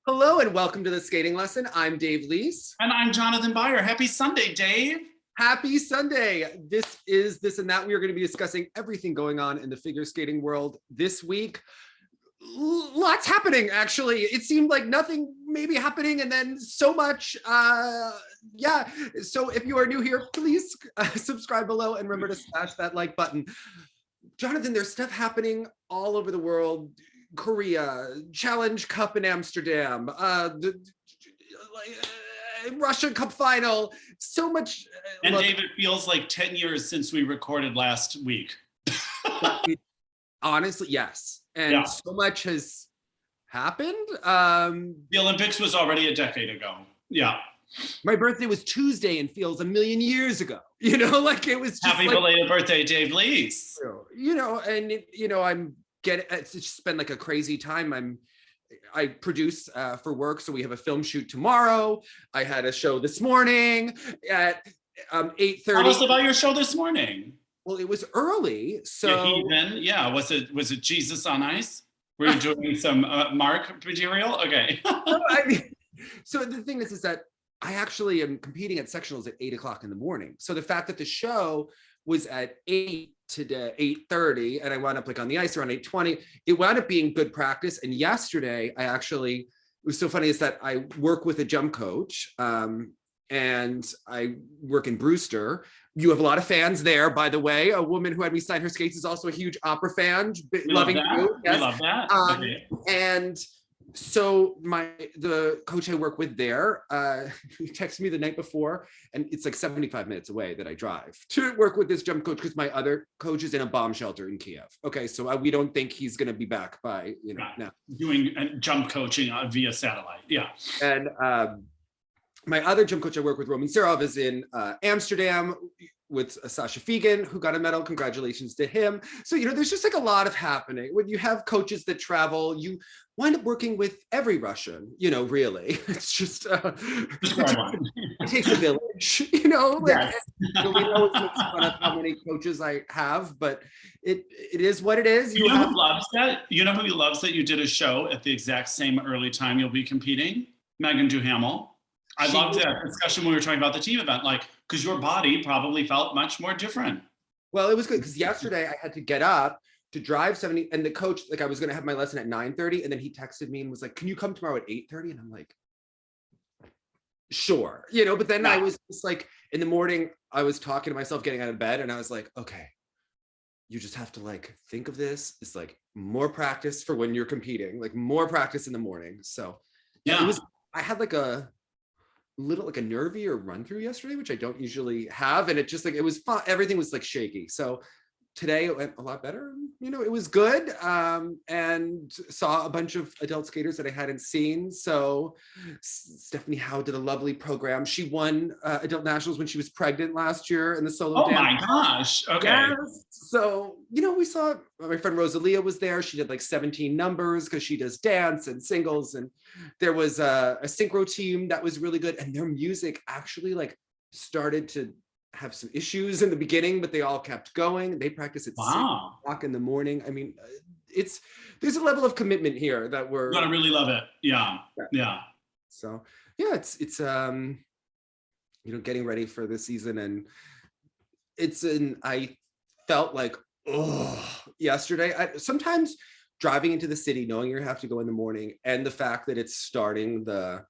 Hello and welcome to the skating lesson. I'm Dave Leese. And I'm Jonathan Byer. Happy Sunday, Dave. Happy Sunday. This is This and That. We are going to be discussing everything going on in the figure skating world this week. Lots happening, actually. It seemed like nothing may be happening and then so much. Yeah. So if you are new here, please subscribe below and remember to smash that like button. Jonathan, there's stuff happening all over the world. Korea, Challenge Cup in Amsterdam, the Russia Cup final, so much. And Dave, it feels like 10 years since we recorded last week. Honestly, yes. And so much has happened. The Olympics was already a decade ago. Yeah. My birthday was Tuesday and feels a million years ago. You know, like it was just Happy belated birthday, Dave Leese. You know, and you know, it's just been like a crazy time. I produce for work, so we have a film shoot tomorrow. I had a show this morning at 8:30. Tell us about your show this morning. Well, it was early, so yeah. Was it Jesus on Ice? Were you doing some Mark material? Okay. I mean, so the thing is that I actually am competing at sectionals at 8 o'clock in the morning. So the fact that the show was at 8 today, 8:30, and I wound up like on the ice around 8:20, it wound up being good practice. And yesterday, it was so funny is that I work with a jump coach, and I work in Brewster. You have a lot of fans there, by the way. A woman who had me sign her skates is also a huge opera fan, loving you. Yes. We love that. Okay. And so the coach I work with there, he texted me the night before, and it's like 75 minutes away that I drive to work with this jump coach because my other coach is in a bomb shelter in Kiev. Okay, so we don't think he's going to be back by now. Doing jump coaching via satellite. Yeah. And my other jump coach I work with, Roman Serov, is in Amsterdam with Sasha Fegan, who got a medal. Congratulations to him. So, you know, there's just like a lot of happening. When you have coaches that travel, you wind up working with every Russian, you know, really. It's just, it takes a village, you know, like, yes. So we know it's fun of how many coaches I have, but it is what it is. You know who loves that? You know who loves that you did a show at the exact same early time you'll be competing? Megan Duhamel. I loved that discussion when we were talking about the team event, like, because your body probably felt much more different. Well, it was good because yesterday I had to get up to drive 70, and the coach, like, I was going to have my lesson at 9:30, and then he texted me and was like, "Can you come tomorrow at 8:30?" And I'm like, "Sure," you know. But then I was just like, in the morning, I was talking to myself, getting out of bed, and I was like, "Okay, you just have to like think of this. It's like more practice for when you're competing, like more practice in the morning." So yeah, I had like a little like a nervier run through yesterday, which I don't usually have, and it just like it was fun. Everything was like shaky. So today it went a lot better. You know, it was good, and saw a bunch of adult skaters that I hadn't seen. So Stephanie Howe did a lovely program. She won adult nationals when she was pregnant last year in the solo dance. Oh my gosh. Okay. Yes. So, you know, we saw my friend Rosalia was there. She did like 17 numbers because she does dance and singles. And there was a synchro team that was really good. And their music actually like started to have some issues in the beginning, but they all kept going. They practice at 6 o'clock in the morning. I mean, there's a level of commitment here that we're gonna really love it. Yeah. So yeah, it's you know, getting ready for the season, and I felt like yesterday. Sometimes driving into the city, knowing you have to go in the morning, and the fact that it's starting the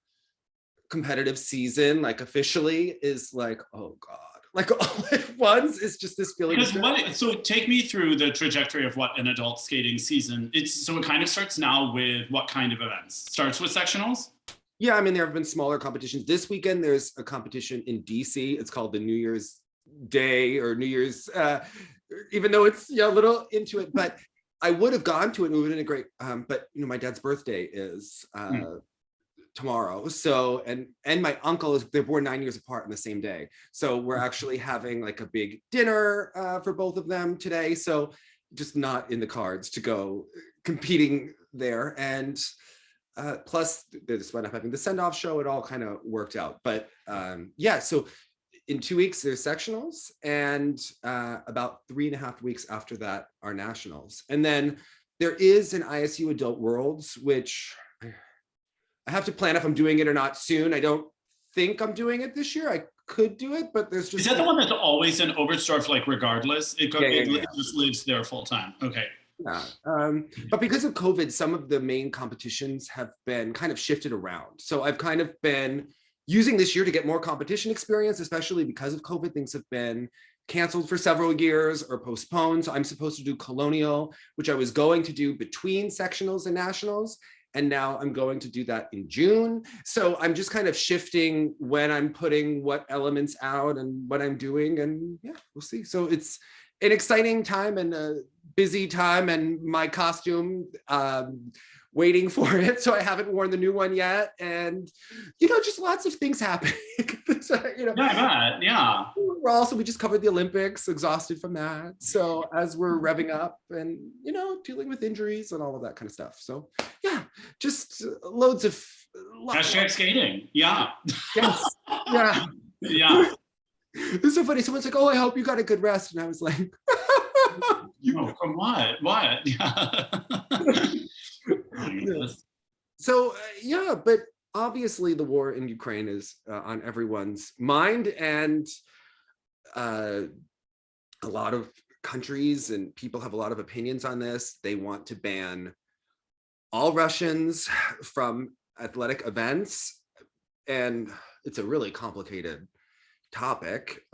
competitive season like officially is like, oh God. Like all at once, it's just this feeling. So take me through the trajectory of what an adult skating season. It kind of starts now with what kind of events? Starts with sectionals? Yeah, I mean, there have been smaller competitions. This weekend, there's a competition in DC. It's called the New Year's Day or New Year's, even though it's a little into it, but I would have gone to it and it would have been a great, but you know, my dad's birthday is tomorrow. So, and my uncle they're born 9 years apart on the same day. So we're actually having like a big dinner for both of them today. So just not in the cards to go competing there. And plus they just wound up having the send-off show. It all kind of worked out. But yeah, so in 2 weeks, there's sectionals, and about 3.5 weeks after that are nationals. And then there is an ISU Adult Worlds, which I have to plan if I'm doing it or not soon. I don't think I'm doing it this year. I could do it, but there's just— Is that the one that's always in Oberstdorf, like regardless? It just lives there full time. Okay. Yeah. But because of COVID, some of the main competitions have been kind of shifted around. So I've kind of been using this year to get more competition experience, especially because of COVID. Things have been canceled for several years or postponed. So I'm supposed to do colonial, which I was going to do between sectionals and nationals. And now I'm going to do that in June. So I'm just kind of shifting when I'm putting what elements out and what I'm doing. And yeah, we'll see. So it's an exciting time and a busy time, and my costume, waiting for it. So I haven't worn the new one yet. And, just lots of things happening. Yeah. We just covered the Olympics, exhausted from that. So as we're revving up and, dealing with injuries and all of that kind of stuff. So yeah, just loads of— Hashtag skating. Yeah. Yes. Yeah. Yeah. It's so funny. Someone's like, "Oh, I hope you got a good rest." And I was like, from what? What? Yeah. So but obviously the war in Ukraine is on everyone's mind, and a lot of countries and people have a lot of opinions on this. They want to ban all Russians from athletic events, and it's a really complicated topic.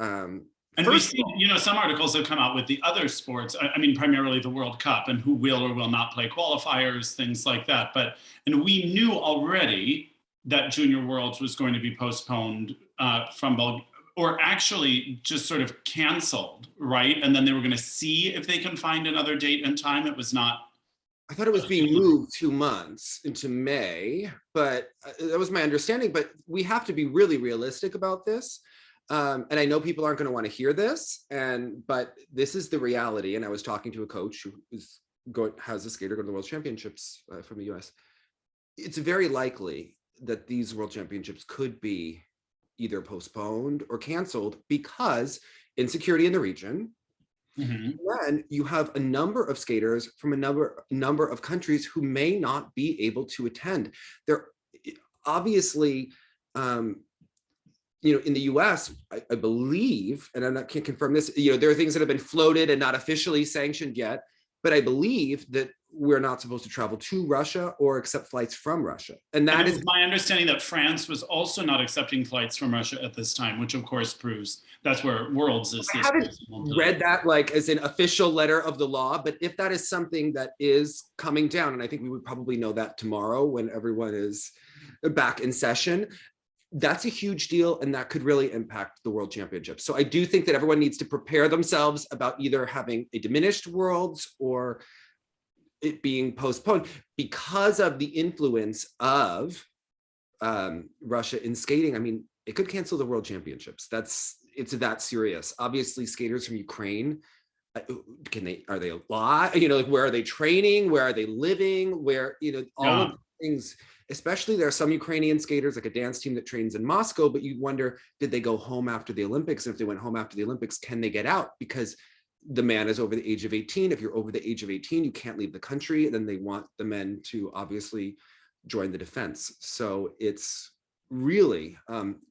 And we've seen, some articles have come out with the other sports, I mean, primarily the World Cup and who will or will not play qualifiers, things like that. And we knew already that Junior Worlds was going to be postponed or actually just sort of canceled, right? And then they were going to see if they can find another date and time. It was not— I thought it was being moved 2 months into May, but that was my understanding. But we have to be really realistic about this. And I know people aren't going to want to hear this, but this is the reality. And I was talking to a coach who has a skater go to the World Championships from the US. It's very likely that these World Championships could be either postponed or canceled because insecurity in the region. Mm-hmm. Then you have a number of skaters from a number of countries who may not be able to attend. They're obviously, in the US, I believe, and I can't confirm this, there are things that have been floated and not officially sanctioned yet, but I believe that we're not supposed to travel to Russia or accept flights from Russia. And that is my understanding, that France was also not accepting flights from Russia at this time, which of course proves that's where Worlds is. I haven't read that as an official letter of the law, but if that is something that is coming down, and I think we would probably know that tomorrow when everyone is back in session, that's a huge deal, and that could really impact the World Championships. So I do think that everyone needs to prepare themselves about either having a diminished Worlds or it being postponed because of the influence of Russia in skating. I mean, it could cancel the World Championships. It's that serious. Obviously, skaters from Ukraine, are they alive? Where are they training? Where are they living? Where, all of the things. Especially there are some Ukrainian skaters, like a dance team that trains in Moscow, but you wonder, did they go home after the Olympics? And if they went home after the Olympics, can they get out? Because the man is over the age of 18. If you're over the age of 18, you can't leave the country. And then they want the men to obviously join the defense. So it's really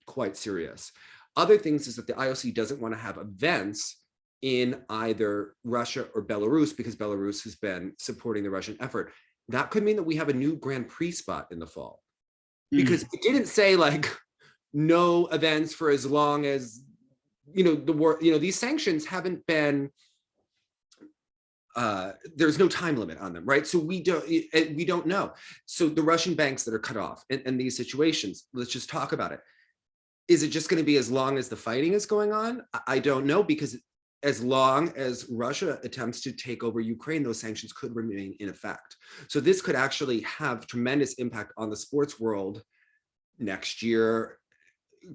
quite serious. Other things is that the IOC doesn't want to have events in either Russia or Belarus because Belarus has been supporting the Russian effort. That could mean that we have a new Grand Prix spot in the fall, because it didn't say no events for as long as, the war, these sanctions haven't been, there's no time limit on them, right? So we don't know. So the Russian banks that are cut off in these situations, let's just talk about it. Is it just going to be as long as the fighting is going on? I don't know, because as long as Russia attempts to take over Ukraine, those sanctions could remain in effect. So this could actually have tremendous impact on the sports world next year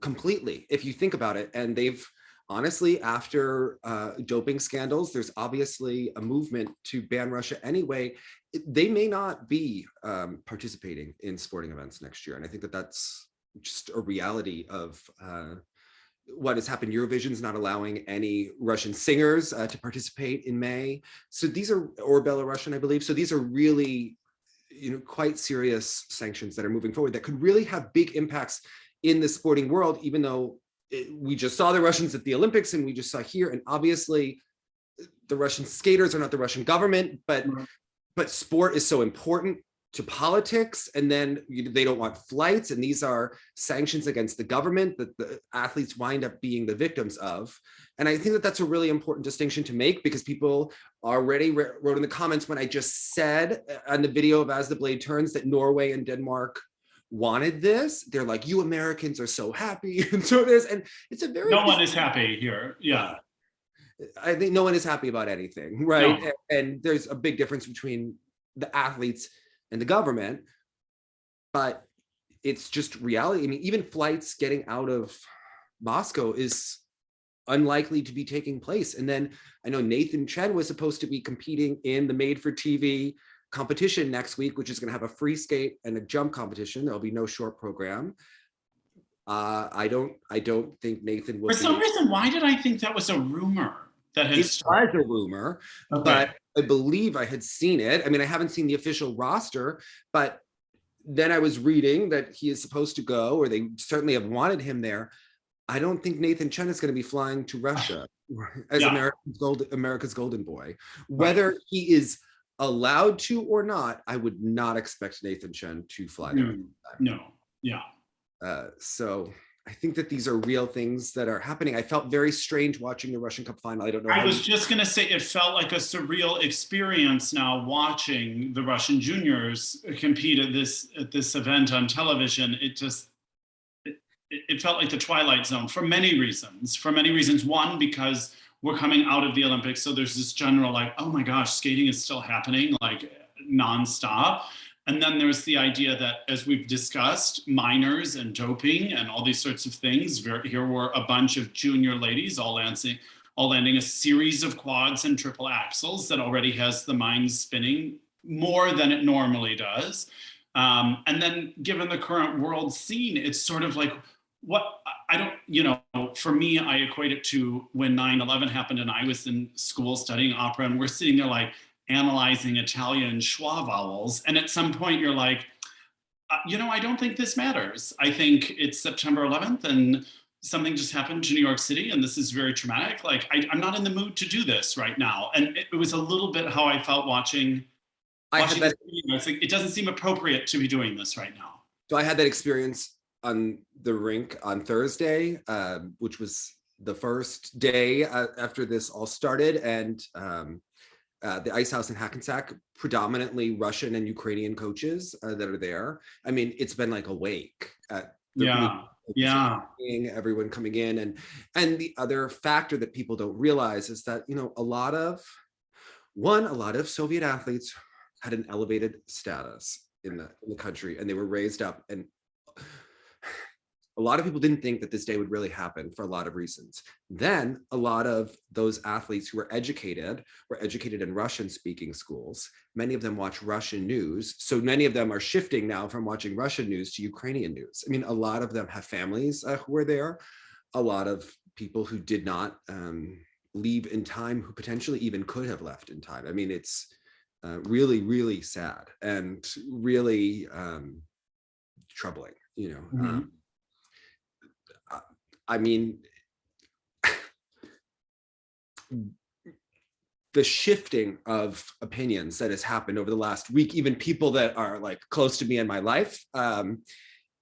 completely, if you think about it. And they've honestly, after doping scandals, there's obviously a movement to ban Russia anyway. They may not be participating in sporting events next year. And I think that that's just a reality of what has happened. Eurovision's not allowing any Russian singers to participate in May. So these are, or Belarusian, I believe. So these are really quite serious sanctions that are moving forward that could really have big impacts in the sporting world, even though we just saw the Russians at the Olympics and we just saw here, and obviously the Russian skaters are not the Russian government, but sport is so important to politics, and then they don't want flights, and these are sanctions against the government that the athletes wind up being the victims of. And I think that that's a really important distinction to make, because people already wrote in the comments when I just said on the video of As the Blade Turns that Norway and Denmark wanted this. They're like, you Americans are so happy, and so it is. And it's a very— No one is happy here. Yeah. I think no one is happy about anything, right? No. And there's a big difference between the athletes and the government, but it's just reality. I mean, even flights getting out of Moscow is unlikely to be taking place. And then I know Nathan Chen was supposed to be competing in the Made for TV competition next week, which is going to have a free skate and a jump competition. There'll be no short program. I don't think Nathan will. For some reason, why did I think that was a rumor? That it was a rumor, okay. But I believe I had seen it. I mean, I haven't seen the official roster, but then I was reading that he is supposed to go, or they certainly have wanted him there. I don't think Nathan Chen is going to be flying to Russia as America's golden boy. Whether he is allowed to or not, I would not expect Nathan Chen to fly there. No, yeah. So I think that these are real things that are happening. I felt very strange watching the Russian Cup final. I don't know. I was just going to say, it felt like a surreal experience now watching the Russian juniors compete at this event on television. It felt like the Twilight Zone for many reasons. One, because we're coming out of the Olympics, so there's this general like, oh my gosh, skating is still happening, like nonstop. And then there's the idea that, as we've discussed, minors and doping and all these sorts of things. Here were a bunch of junior ladies all landing a series of quads and triple axels that already has the mind spinning more than it normally does. And then given the current world scene, it's sort of like, for me, I equate it to when 9/11 happened and I was in school studying opera, and we're sitting there like, analyzing Italian schwa vowels. And at some point you're like, I don't think this matters. I think it's September 11th and something just happened to New York City and this is very traumatic. Like, I'm not in the mood to do this right now. And it was a little bit how I felt watching it's like, it doesn't seem appropriate to be doing this right now. So I had that experience on the rink on Thursday, which was the first day after this all started. And the Ice House in Hackensack, predominantly Russian and Ukrainian coaches that are there. I mean, it's been like a wake. Everyone coming in. And the other factor that people don't realize is that, a lot of Soviet athletes had an elevated status in the country, and they were raised up. And a lot of people didn't think that this day would really happen for a lot of reasons. Then a lot of those athletes who were educated in Russian-speaking schools. Many of them watch Russian news. So many of them are shifting now from watching Russian news to Ukrainian news. I mean, a lot of them have families who were there. A lot of people who did not leave in time, who potentially even could have left in time. I mean, it's really, really sad and really troubling, Mm-hmm. I mean, the shifting of opinions that has happened over the last week, even people that are like close to me in my life,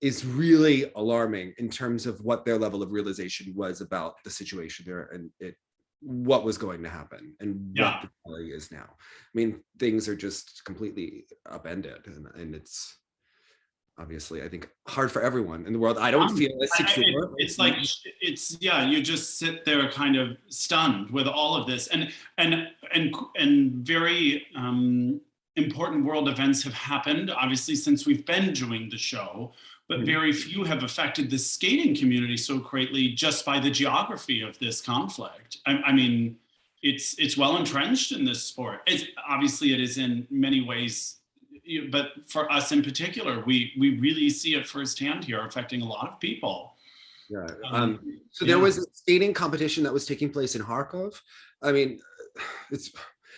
is really alarming in terms of what their level of realization was about the situation there and what was going to happen and what the reality is now. I mean, things are just completely upended, and it's obviously, I think, hard for everyone in the world. I don't feel as secure. You just sit there kind of stunned with all of this, and very important world events have happened, obviously, since we've been doing the show, but very few have affected the skating community so greatly just by the geography of this conflict. I mean, it's well entrenched in this sport. Obviously, it is in many ways, but for us in particular, we really see it firsthand here, affecting a lot of people. So there was a skating competition that was taking place in Kharkov. I mean,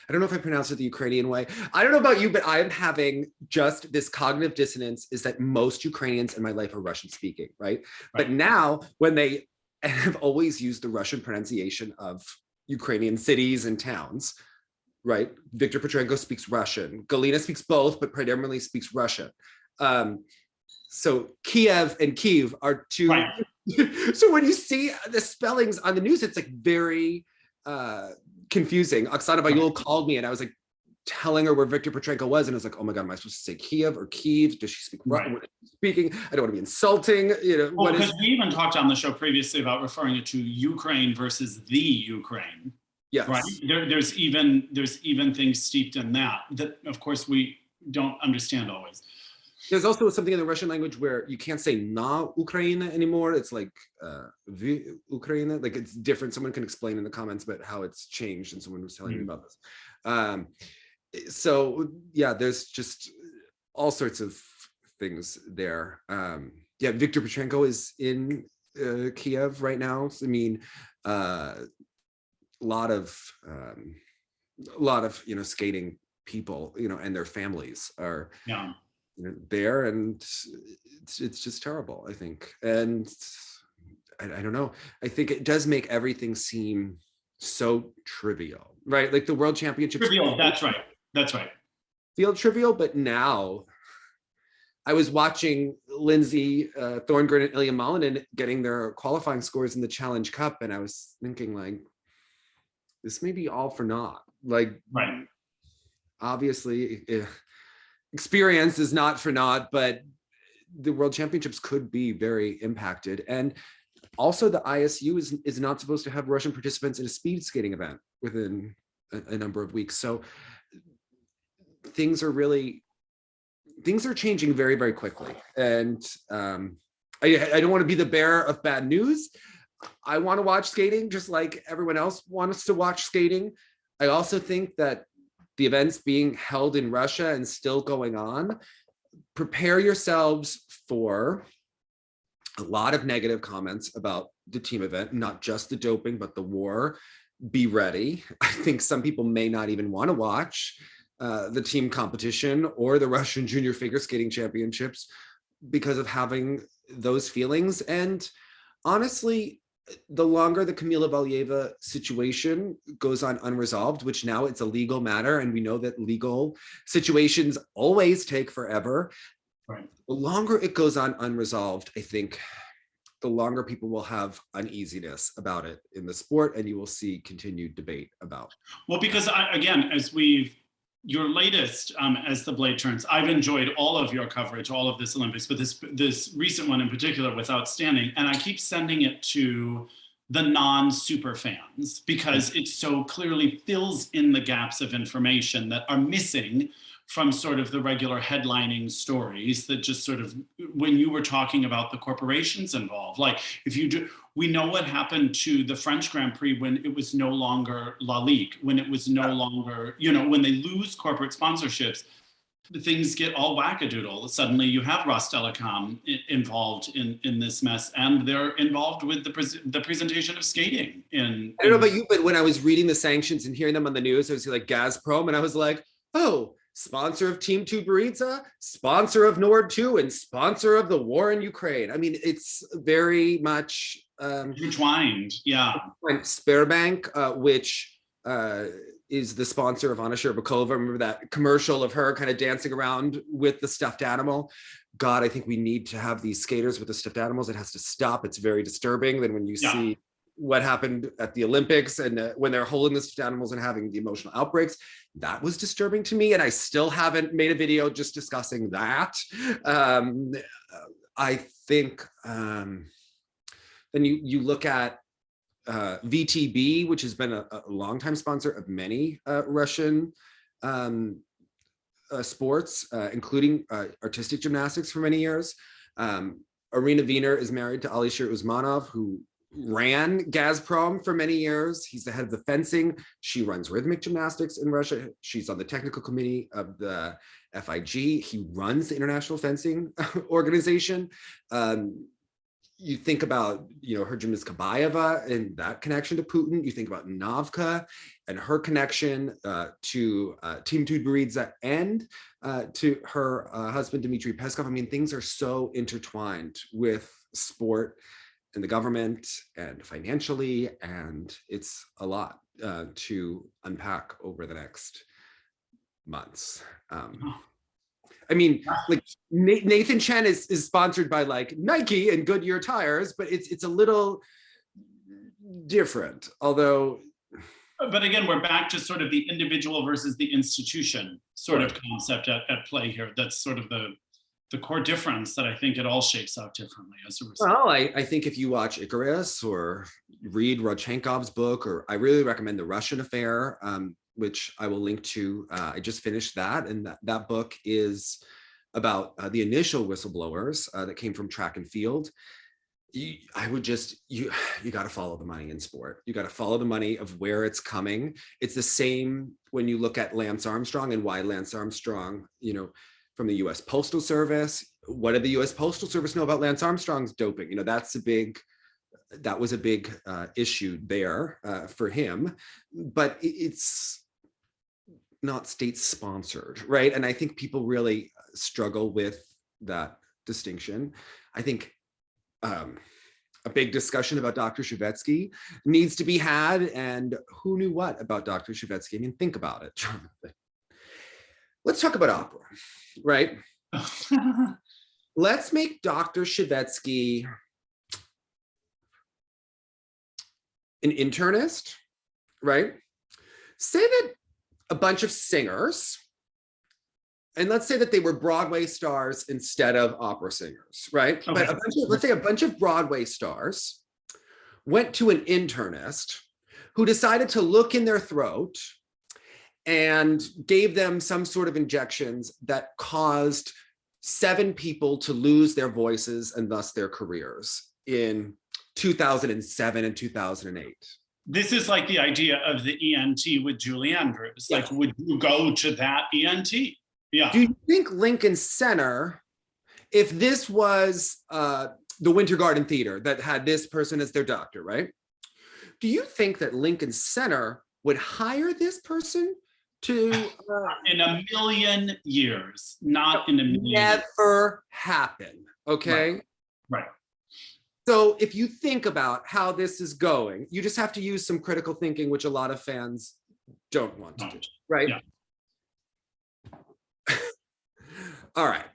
I don't know if I pronounced it the Ukrainian way. I don't know about you, but I'm having just this cognitive dissonance is that most Ukrainians in my life are Russian speaking, right? But now when they have always used the Russian pronunciation of Ukrainian cities and towns, right? Viktor Petrenko speaks Russian. Galina speaks both, but primarily speaks Russian. So Kiev and Kyiv are two. Right. So when you see the spellings on the news, it's like very confusing. Oksana Bayul called me and I was like telling her where Viktor Petrenko was. And I was like, oh my God, am I supposed to say Kiev or Kyiv? Does she speak Russian? Speaking? I don't want to be insulting. You know, well, because we even talked on the show previously about referring it to Ukraine versus the Ukraine. Yes. Right. There's even things steeped in that of course we don't understand always. There's also something in the Russian language where you can't say na Ukraina anymore. It's like v Ukraina, like it's different. Someone can explain in the comments about how it's changed, and someone was telling me about this. So yeah, there's just all sorts of things there. Yeah, Viktor Petrenko is in Kiev right now. I mean, a lot of skating people, and their families are there, and it's just terrible, I think. And I don't know, I think it does make everything seem so trivial, right? Like the World Championships. Trivial, that's right. Feel trivial, but now I was watching Lindsay, Thorngren, and Ilia Malinin getting their qualifying scores in the Challenge Cup, and I was thinking, like, this may be all for naught. Like, obviously, experience is not for naught, but the World Championships could be very impacted. And also the ISU is not supposed to have Russian participants in a speed skating event within a number of weeks. So things are changing very, very quickly. And I don't want to be the bearer of bad news. I want to watch skating just like everyone else wants to watch skating. I also think that the events being held in Russia and still going on, prepare yourselves for a lot of negative comments about the team event, not just the doping, but the war. Be ready. I think some people may not even want to watch the team competition or the Russian Junior Figure Skating Championships because of having those feelings. And honestly, the longer the Kamila Valieva situation goes on unresolved, which now it's a legal matter, and we know that legal situations always take forever. Right. The longer it goes on unresolved, I think the longer people will have uneasiness about it in the sport, and you will see continued debate about. Well, because again, your latest, As the Blade Turns, I've enjoyed all of your coverage, all of this Olympics, but this recent one in particular was outstanding. And I keep sending it to the non-super fans because it so clearly fills in the gaps of information that are missing from sort of the regular headlining stories that just sort of, when you were talking about the corporations involved, like we know what happened to the French Grand Prix when it was no longer La Ligue, when it was no longer, when they lose corporate sponsorships, things get all wackadoodle. Suddenly you have Rostelecom involved in this mess, and they're involved with the presentation of skating. I don't know about you, but when I was reading the sanctions and hearing them on the news, I was like Gazprom, and I was like, oh, sponsor of Team tutberidze, sponsor of Nord 2, and sponsor of the war in Ukraine. I mean, it's very much intertwined. Yeah. Sberbank, which is the sponsor of Anna Sherbakova. Remember that commercial of her kind of dancing around with the stuffed animal? God, I think we need to have these skaters with the stuffed animals. It has to stop. It's very disturbing. Then when you see what happened at the Olympics and when they're holding the stuffed animals and having the emotional outbreaks, that was disturbing to me. And I still haven't made a video just discussing that. I think then you look at VTB, which has been a longtime sponsor of many Russian sports, including artistic gymnastics for many years. Irina Wiener is married to Alisher Usmanov, who ran Gazprom for many years. He's the head of the fencing. She runs rhythmic gymnastics in Russia. She's on the technical committee of the FIG. He runs the International Fencing Organization. you think about, her gymnast Kabayeva and that connection to Putin. You think about Navka and her connection to Team Tutberidze and to her husband, Dmitry Peskov. I mean, things are so intertwined with sport and the government and financially, and it's a lot to unpack over the next months. I mean, like Nathan Chen is sponsored by like Nike and Goodyear tires, but it's a little different, although. But again, we're back to sort of the individual versus the institution sort of concept at play here. That's sort of the core difference that I think it all shakes out differently as a result. Well, I think if you watch Icarus or read Rodchenkov's book, or I really recommend The Russian Affair, which I will link to. I just finished that, and that book is about the initial whistleblowers that came from track and field. You got to follow the money in sport. You got to follow the money of where it's coming. It's the same when you look at Lance Armstrong and why Lance Armstrong, from the U.S. Postal Service. What did the U.S. Postal Service know about Lance Armstrong's doping? That was a big issue there for him, but it's not state sponsored, right? And I think people really struggle with that distinction. I think a big discussion about Dr. Shevetsky needs to be had, and who knew what about Dr. Shevetsky? I mean, think about it, Jonathan. Let's talk about opera, right? Let's make Dr. Shevetsky an internist, right? Say that a bunch of singers, and let's say that they were Broadway stars instead of opera singers, right? Okay. But let's say a bunch of Broadway stars went to an internist who decided to look in their throat and gave them some sort of injections that caused 7 people to lose their voices and thus their careers in 2007 and 2008. This is like the idea of the ENT with Julie Andrews. Like, would you go to that ENT? Yeah. Do you think Lincoln Center, if this was the Winter Garden Theater that had this person as their doctor, right? Do you think that Lincoln Center would hire this person to in a million years, not in a million never happen, okay? Right. So if you think about how this is going, you just have to use some critical thinking, which a lot of fans don't want to do, right? Yeah. All right.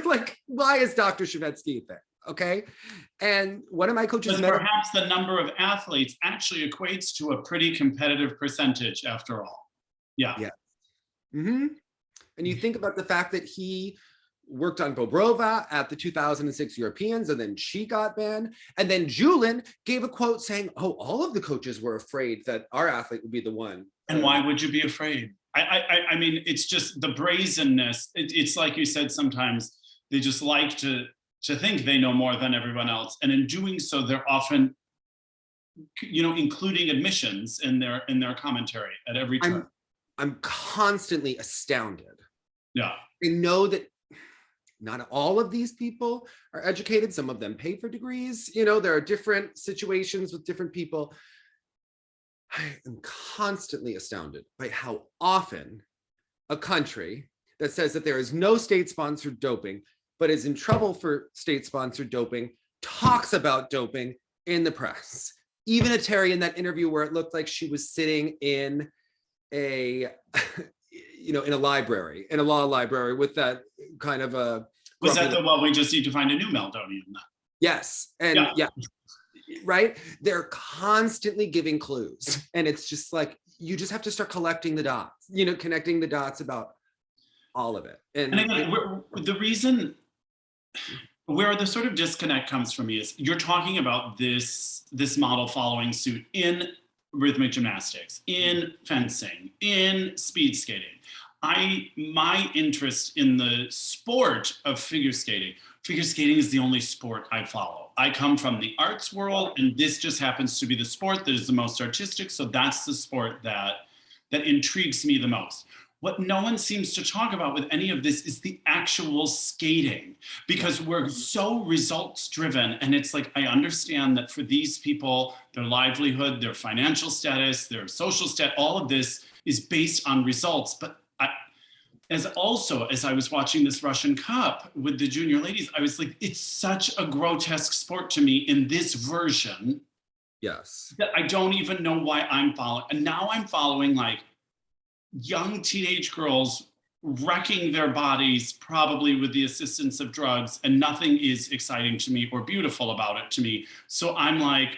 Like, why is Dr. Shevetsky there? Okay. And one of my coaches, perhaps the number of athletes actually equates to a pretty competitive percentage after all. Yeah. Yeah. Mm-hmm. And you think about the fact that he worked on Bobrova at the 2006 Europeans, and then she got banned. And then Julin gave a quote saying, oh, all of the coaches were afraid that our athlete would be the one. And why would you be afraid? I mean, it's just the brazenness. It's like you said, sometimes they just like to think they know more than everyone else. And in doing so, they're often, including admissions in their commentary at every turn. I'm constantly astounded. Yeah. I know that not all of these people are educated. Some of them pay for degrees. There are different situations with different people. I am constantly astounded by how often a country that says that there is no state-sponsored doping, but is in trouble for state-sponsored doping, talks about doping in the press. Even Eteri in that interview where it looked like she was sitting in in a library, in a law library, with that kind of a. Was that we just need to find a new Meldonian? Yes, and yeah, right. They're constantly giving clues, and it's just like you just have to start collecting the dots. Connecting the dots about all of it. And again, the reason where the sort of disconnect comes from me is you're talking about this model following suit in rhythmic gymnastics, in fencing, in speed skating. My interest in the sport of figure skating is the only sport I follow. I come from the arts world, and this just happens to be the sport that is the most artistic. So that's the sport that intrigues me the most. what no one seems to talk about with any of this is the actual skating, because we're so results driven. And it's like, I understand that for these people, their livelihood, their financial status, their social status, all of this is based on results. But as I was watching this Russian Cup with the junior ladies, I was like, it's such a grotesque sport to me in this version. Yes. That I don't even know why I'm following. And now I'm following like young teenage girls wrecking their bodies, probably with the assistance of drugs, and nothing is exciting to me or beautiful about it to me. So I'm like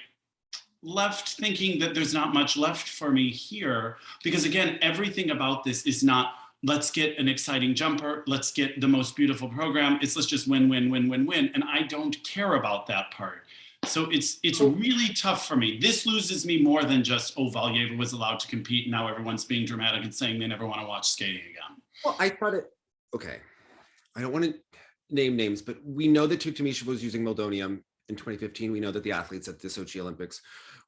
left thinking that there's not much left for me here, because again, everything about this is not, let's get an exciting jumper, let's get the most beautiful program. It's let's just win, win, win, win, win. And I don't care about that part. So it's really tough for me. This loses me more than just, oh, Valieva was allowed to compete, and now everyone's being dramatic and saying they never want to watch skating again. Well, I thought okay, I don't want to name names, but we know that Tuktamisheva was using meldonium in 2015. We know that the athletes at the Sochi Olympics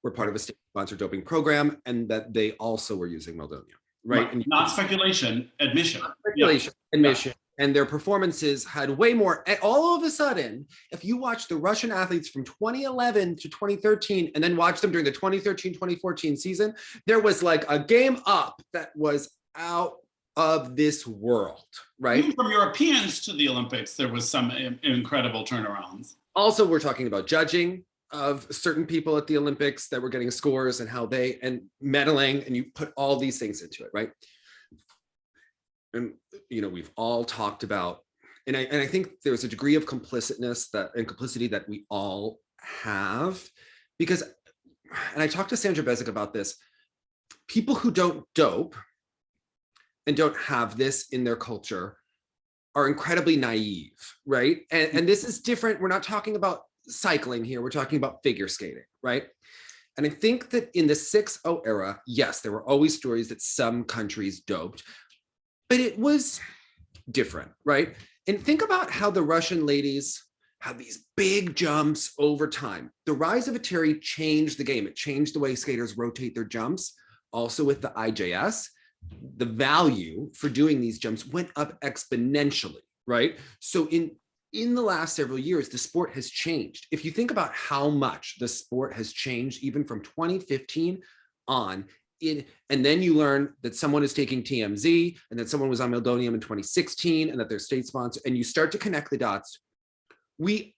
were part of a state-sponsored doping program, and that they also were using meldonium, right? And not speculation, admission. Speculation, admission. And their performances had way more. And all of a sudden, if you watch the Russian athletes from 2011 to 2013, and then watch them during the 2013-2014 season, there was like a game up that was out of this world, right? Even from Europeans to the Olympics, there was some incredible turnarounds. Also, we're talking about judging of certain people at the Olympics that were getting scores and how they, and medaling, and you put all these things into it, right? And we've all talked about, and I think there's a degree of complicity that we all have, because, and I talked to Sandra Bezic about this, people who don't dope and don't have this in their culture are incredibly naive, right? And this is different. We're not talking about cycling here. We're talking about figure skating, right? And I think that in the 6-0 era, yes, there were always stories that some countries doped, but it was different, right? And think about how the Russian ladies had these big jumps over time. The rise of eteri changed the game. It changed the way skaters rotate their jumps. Also with the IJS, the value for doing these jumps went up exponentially, right? So in the last several years, the sport has changed. If you think about how much the sport has changed, even from 2015 on, and then you learn that someone is taking TMZ and that someone was on meldonium in 2016 and that they're state sponsored, and you start to connect the dots. The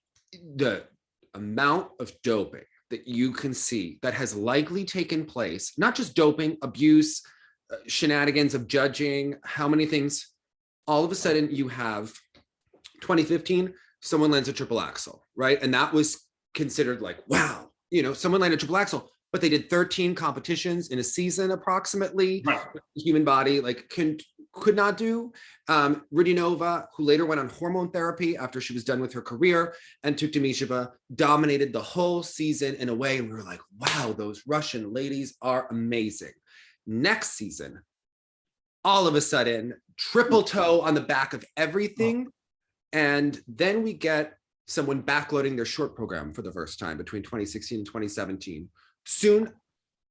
amount of doping that you can see that has likely taken place, not just doping, abuse, shenanigans of judging, how many things, all of a sudden you have 2015, someone lands a triple axel, right? And that was considered like, wow, someone landed a triple axel. But they did 13 competitions in a season approximately. Right. The human body could not do. Rudinova, who later went on hormone therapy after she was done with her career, and Tuktamisheva dominated the whole season in a way, and we were like, wow, those Russian ladies are amazing. Next season, all of a sudden, triple toe on the back of everything. And then we get someone backloading their short program for the first time between 2016 and 2017. Soon,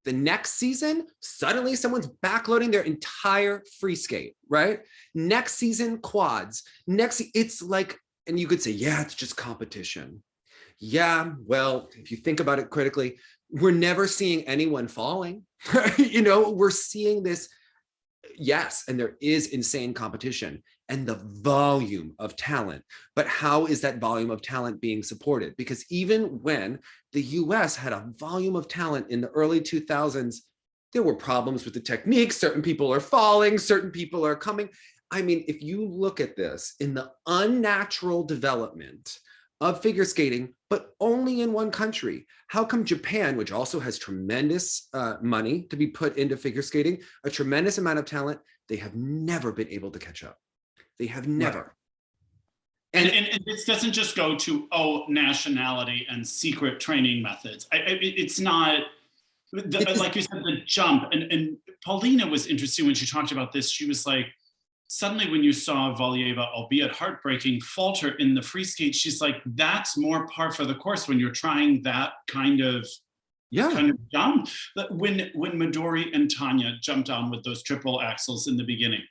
the next season, suddenly someone's backloading their entire free skate, right? Next season, quads. It's like, and you could say, yeah, it's just competition. Yeah, well, if you think about it critically, we're never seeing anyone falling. We're seeing this, yes, and there is insane competition and the volume of talent. But how is that volume of talent being supported? Because even when the US had a volume of talent in the early 2000s, there were problems with the technique. Certain people are falling, certain people are coming. I mean, if you look at this in the unnatural development of figure skating, but only in one country, how come Japan, which also has tremendous money to be put into figure skating, a tremendous amount of talent, they have never been able to catch up. They have never. Right. And this doesn't just go to, nationality and secret training methods. It's not, like you said, the jump. And Paulina was interesting when she talked about this. She was like, suddenly when you saw Valieva, albeit heartbreaking, falter in the free skate, she's like, that's more par for the course when you're trying that kind of jump. But when Midori and Tanya jumped on with those triple axles in the beginning,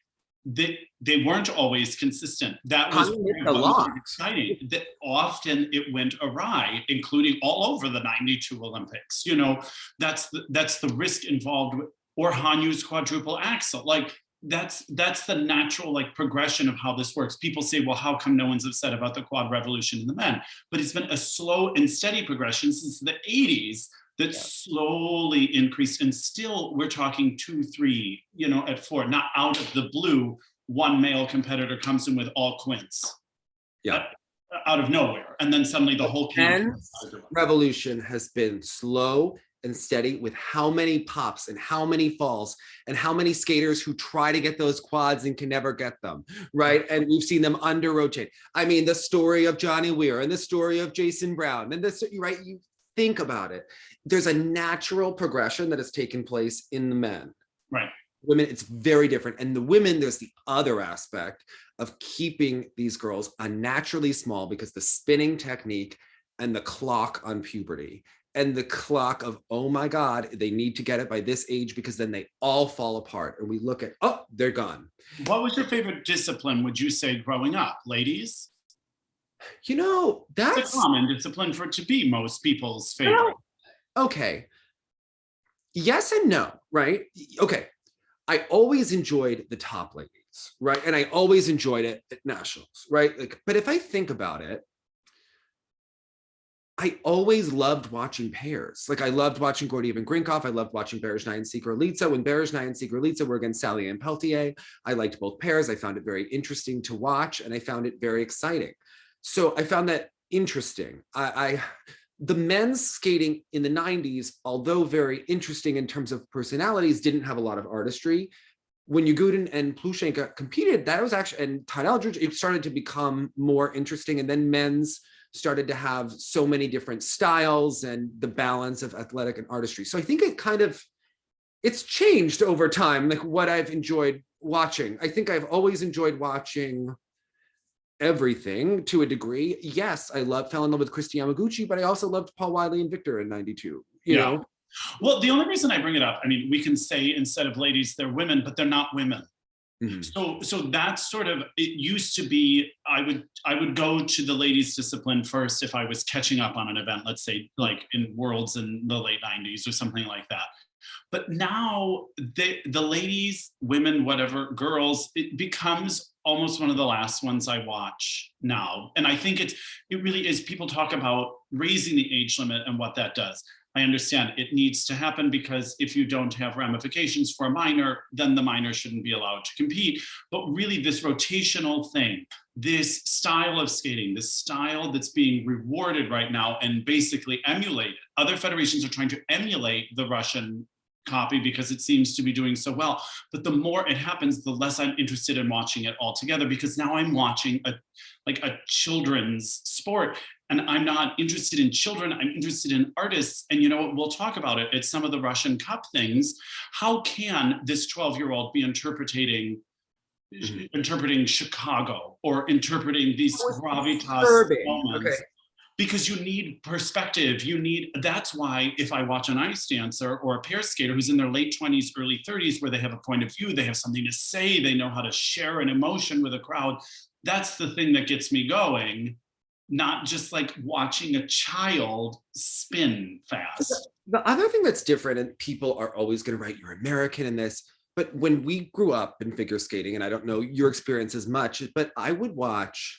they weren't always consistent. That was a lot exciting. That often it went awry, including all over the '92 Olympics. You know, that's the risk involved with, or Hanyu's quadruple axel. Like that's the natural like progression of how this works. People say, well, how come no one's upset about the quad revolution in the men? But it's been a slow and steady progression since the '80s that slowly increased, and still we're talking 2, 3, you know, at 4, not out of the blue, one male competitor comes in with all quints. Yeah. Out of nowhere. And then suddenly the whole revolution has been slow and steady, with how many pops and how many falls and how many skaters who try to get those quads and can never get them, right? And we've seen them under rotate. I mean, the story of Johnny Weir and the story of Jason Brown, and this, right? You think about it. There's a natural progression that has taken place in the men. Right. Women, it's very different. And the women, there's the other aspect of keeping these girls unnaturally small, because the spinning technique and the clock on puberty and the clock of, oh my God, they need to get it by this age, because then they all fall apart. And we look at, oh, they're gone. What was your favorite discipline, would you say, growing up? Ladies? You know, that's a common discipline for it to be most people's favorite. Okay. Yes and no, right? Okay. I always enjoyed the top ladies, right? And I always enjoyed it at nationals, right? Like, but if I think about it, I always loved watching pairs. Like I loved watching Gordeev and Grinkov. I loved watching Berezhnaya and Sikora-Litsa. When Berezhnaya and Sikora-Litsa were against Sally and Peltier, I liked both pairs. I found it very interesting to watch, and I found it very exciting. So I found that interesting. The men's skating in the 90s, although very interesting in terms of personalities, didn't have a lot of artistry. When Yagudin and Plushenko competed, that was actually, and Todd Eldridge, it started to become more interesting. And then men's started to have so many different styles and the balance of athletic and artistry. So I think it's changed over time, like what I've enjoyed watching. I think I've always enjoyed watching everything to a degree. Yes, I fell in love with Christy Yamaguchi, but I also loved Paul Wiley and Victor in '92. You know? Well, the only reason I bring it up, I mean, we can say instead of ladies, they're women, but they're not women. Mm-hmm. So that's sort of, it used to be, I would go to the ladies discipline first if I was catching up on an event, let's say like in Worlds in the late '90s or something like that. But now the ladies, women, whatever, girls, it becomes almost one of the last ones I watch now. And I think it really is, people talk about raising the age limit and what that does. I understand it needs to happen, because if you don't have ramifications for a minor, then the minor shouldn't be allowed to compete. But really this rotational thing, this style of skating, this style that's being rewarded right now and basically emulated. Other federations are trying to emulate the Russian copy because it seems to be doing so well. But the more it happens, the less I'm interested in watching it altogether, because now I'm watching a children's sport, and I'm not interested in children, I'm interested in artists. And you know what, we'll talk about it at some of the Russian Cup things. How can this 12-year-old be interpreting Chicago or interpreting these gravitas moments? Okay. Because you need perspective, that's why if I watch an ice dancer or a pair skater who's in their late 20s, early 30s, where they have a point of view, they have something to say, they know how to share an emotion with a crowd, that's the thing that gets me going, not just like watching a child spin fast. The other thing that's different, and people are always gonna write, you're American in this, but when we grew up in figure skating, and I don't know your experience as much, but I would watch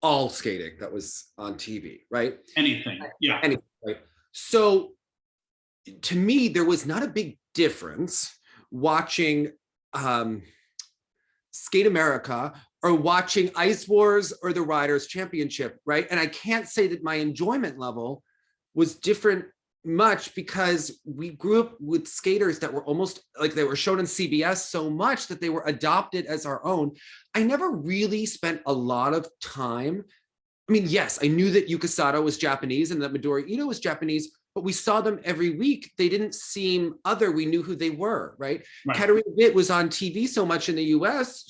all skating that was on TV, right? Anything, yeah. Anything, right? So to me, there was not a big difference watching Skate America or watching Ice Wars or the Riders Championship, right? And I can't say that my enjoyment level was different much, because we grew up with skaters that were almost like they were shown on CBS so much that they were adopted as our own. I never really spent a lot of time. I mean, yes, I knew that Yuka Sato was Japanese and that Midori Ito was Japanese, but we saw them every week. They didn't seem other. We knew who they were, right? Katerina Witt was on TV so much in the US.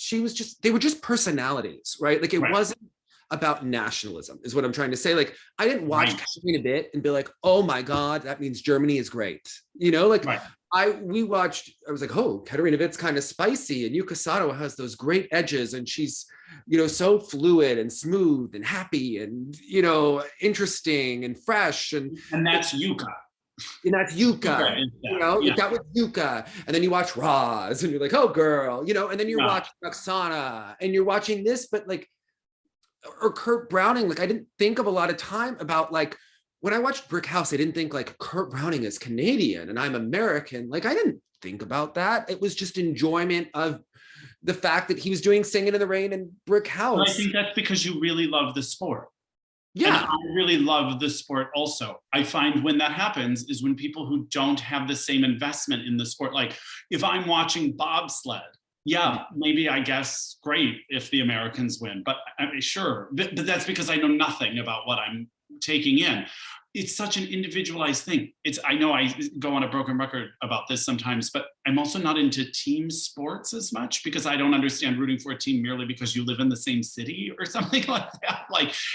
They were just personalities, right? Like it wasn't about nationalism is what I'm trying to say. Like I didn't watch Katerina Witt and be like, oh my God, that means Germany is great. You know, like we watched, I was like, oh, Katarina Witt's kind of spicy, and Yuka Sato has those great edges, and she's, so fluid and smooth and happy and, interesting and fresh. And that's Yuka. And that's Yuka, that was Yuka. And then you watch Roz and you're like, oh girl, and then you're watching Oksana and you're watching this, but or Kurt Browning, I didn't think of a lot of time about when I watched Brick House, I didn't think Kurt Browning is Canadian and I'm American. I didn't think about that. It was just enjoyment of the fact that he was doing Singing in the Rain and Brick House. Well, I think that's because you really love the sport. Yeah. And I really love the sport also. I find when that happens is when people who don't have the same investment in the sport, if I'm watching bobsled, maybe I guess great if the Americans win, but sure. But that's because I know nothing about what I'm taking in. It's such an individualized thing. I know I go on a broken record about this sometimes, but I'm also not into team sports as much because I don't understand rooting for a team merely because you live in the same city or something like that.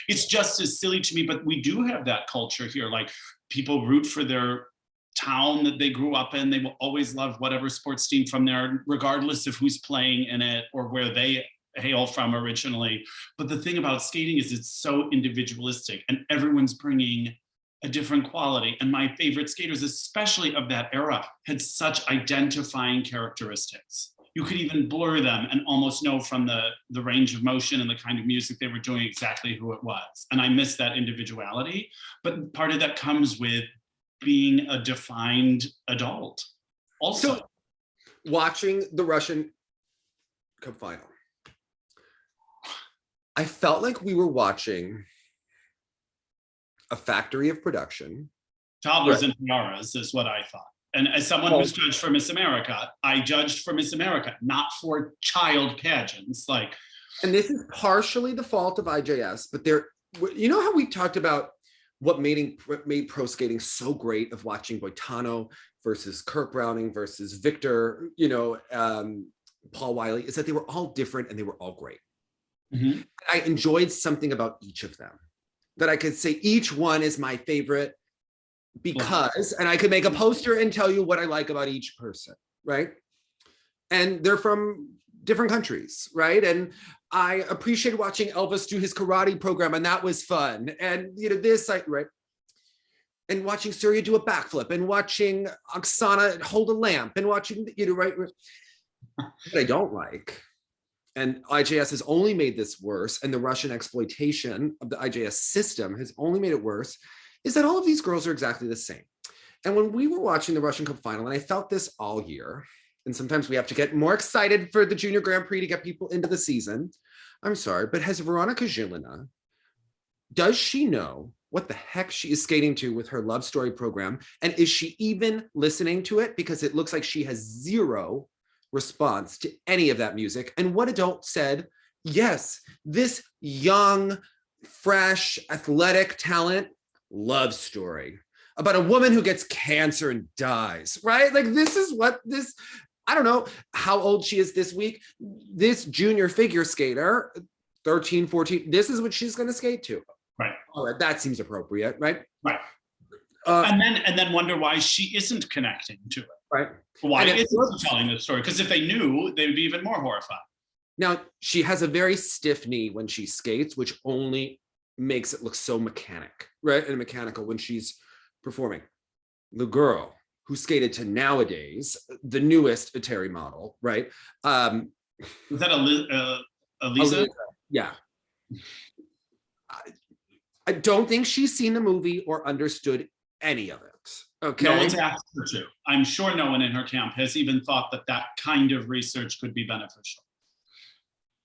It's just as silly to me, but we do have that culture here. People root for their town that they grew up in. They will always love whatever sports team from there, regardless of who's playing in it or where they hail from originally. But the thing about skating is it's so individualistic and everyone's bringing a different quality. And my favorite skaters, especially of that era, had such identifying characteristics. You could even blur them and almost know from the range of motion and the kind of music they were doing exactly who it was. And I miss that individuality. But part of that comes with being a defined adult. Also, watching the Russian Cup final, I felt like we were watching a factory of production. Toddlers and tiaras is what I thought. And as someone who's judged for Miss America, I judged for Miss America, not for child pageants. And this is partially the fault of IJS, but how we talked about what made pro skating so great of watching Boitano versus Kurt Browning versus Victor, Paul Wiley, is that they were all different and they were all great. Mm-hmm. I enjoyed something about each of them that I could say each one is my favorite because, and I could make a poster and tell you what I like about each person, right? And they're from different countries, right? And I appreciated watching Elvis do his karate program, and that was fun. And right? And watching Surya do a backflip, and watching Oksana hold a lamp, and watching, right? What I don't like, and IJS has only made this worse, and the Russian exploitation of the IJS system has only made it worse, is that all of these girls are exactly the same. And when we were watching the Russian Cup final, and I felt this all year, and sometimes we have to get more excited for the Junior Grand Prix to get people into the season. I'm sorry, but has Veronika Zhilina, does she know what the heck she is skating to with her Love Story program? And is she even listening to it? Because it looks like she has zero response to any of that music. And what adult said, yes, this young, fresh, athletic talent, love story about a woman who gets cancer and dies, right? This is what this, I don't know how old she is this week. This junior figure skater, 13, 14, this is what she's going to skate to. Right. All right, that seems appropriate, right? Right. And then wonder why she isn't connecting to it. Right. Why isn't she telling this story? Because if they knew, they would be even more horrified. Now, she has a very stiff knee when she skates, which only makes it look so mechanical when she's performing. The girl who skated to nowadays, the newest Eteri model, right? Is that Alisa? Yeah. I don't think she's seen the movie or understood any of it. Okay. No one's asked her to. I'm sure no one in her camp has even thought that kind of research could be beneficial.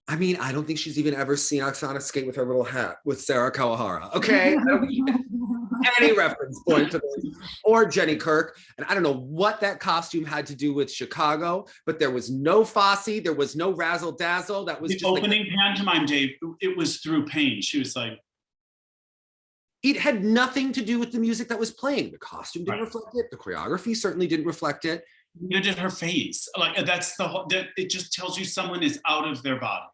I mean, I don't think she's even ever seen Oksana skate with her little hat with Sarah Kawahara. Okay. I don't think any reference point to this. Or Jenny Kirk. And I don't know what that costume had to do with Chicago, but there was no Fosse. There was no razzle dazzle. That was the just opening pantomime, Dave. It was through pain. She was like, it had nothing to do with the music that was playing. The costume didn't reflect it. The choreography certainly didn't reflect it. Neither did her face. That's the whole. It just tells you someone is out of their body.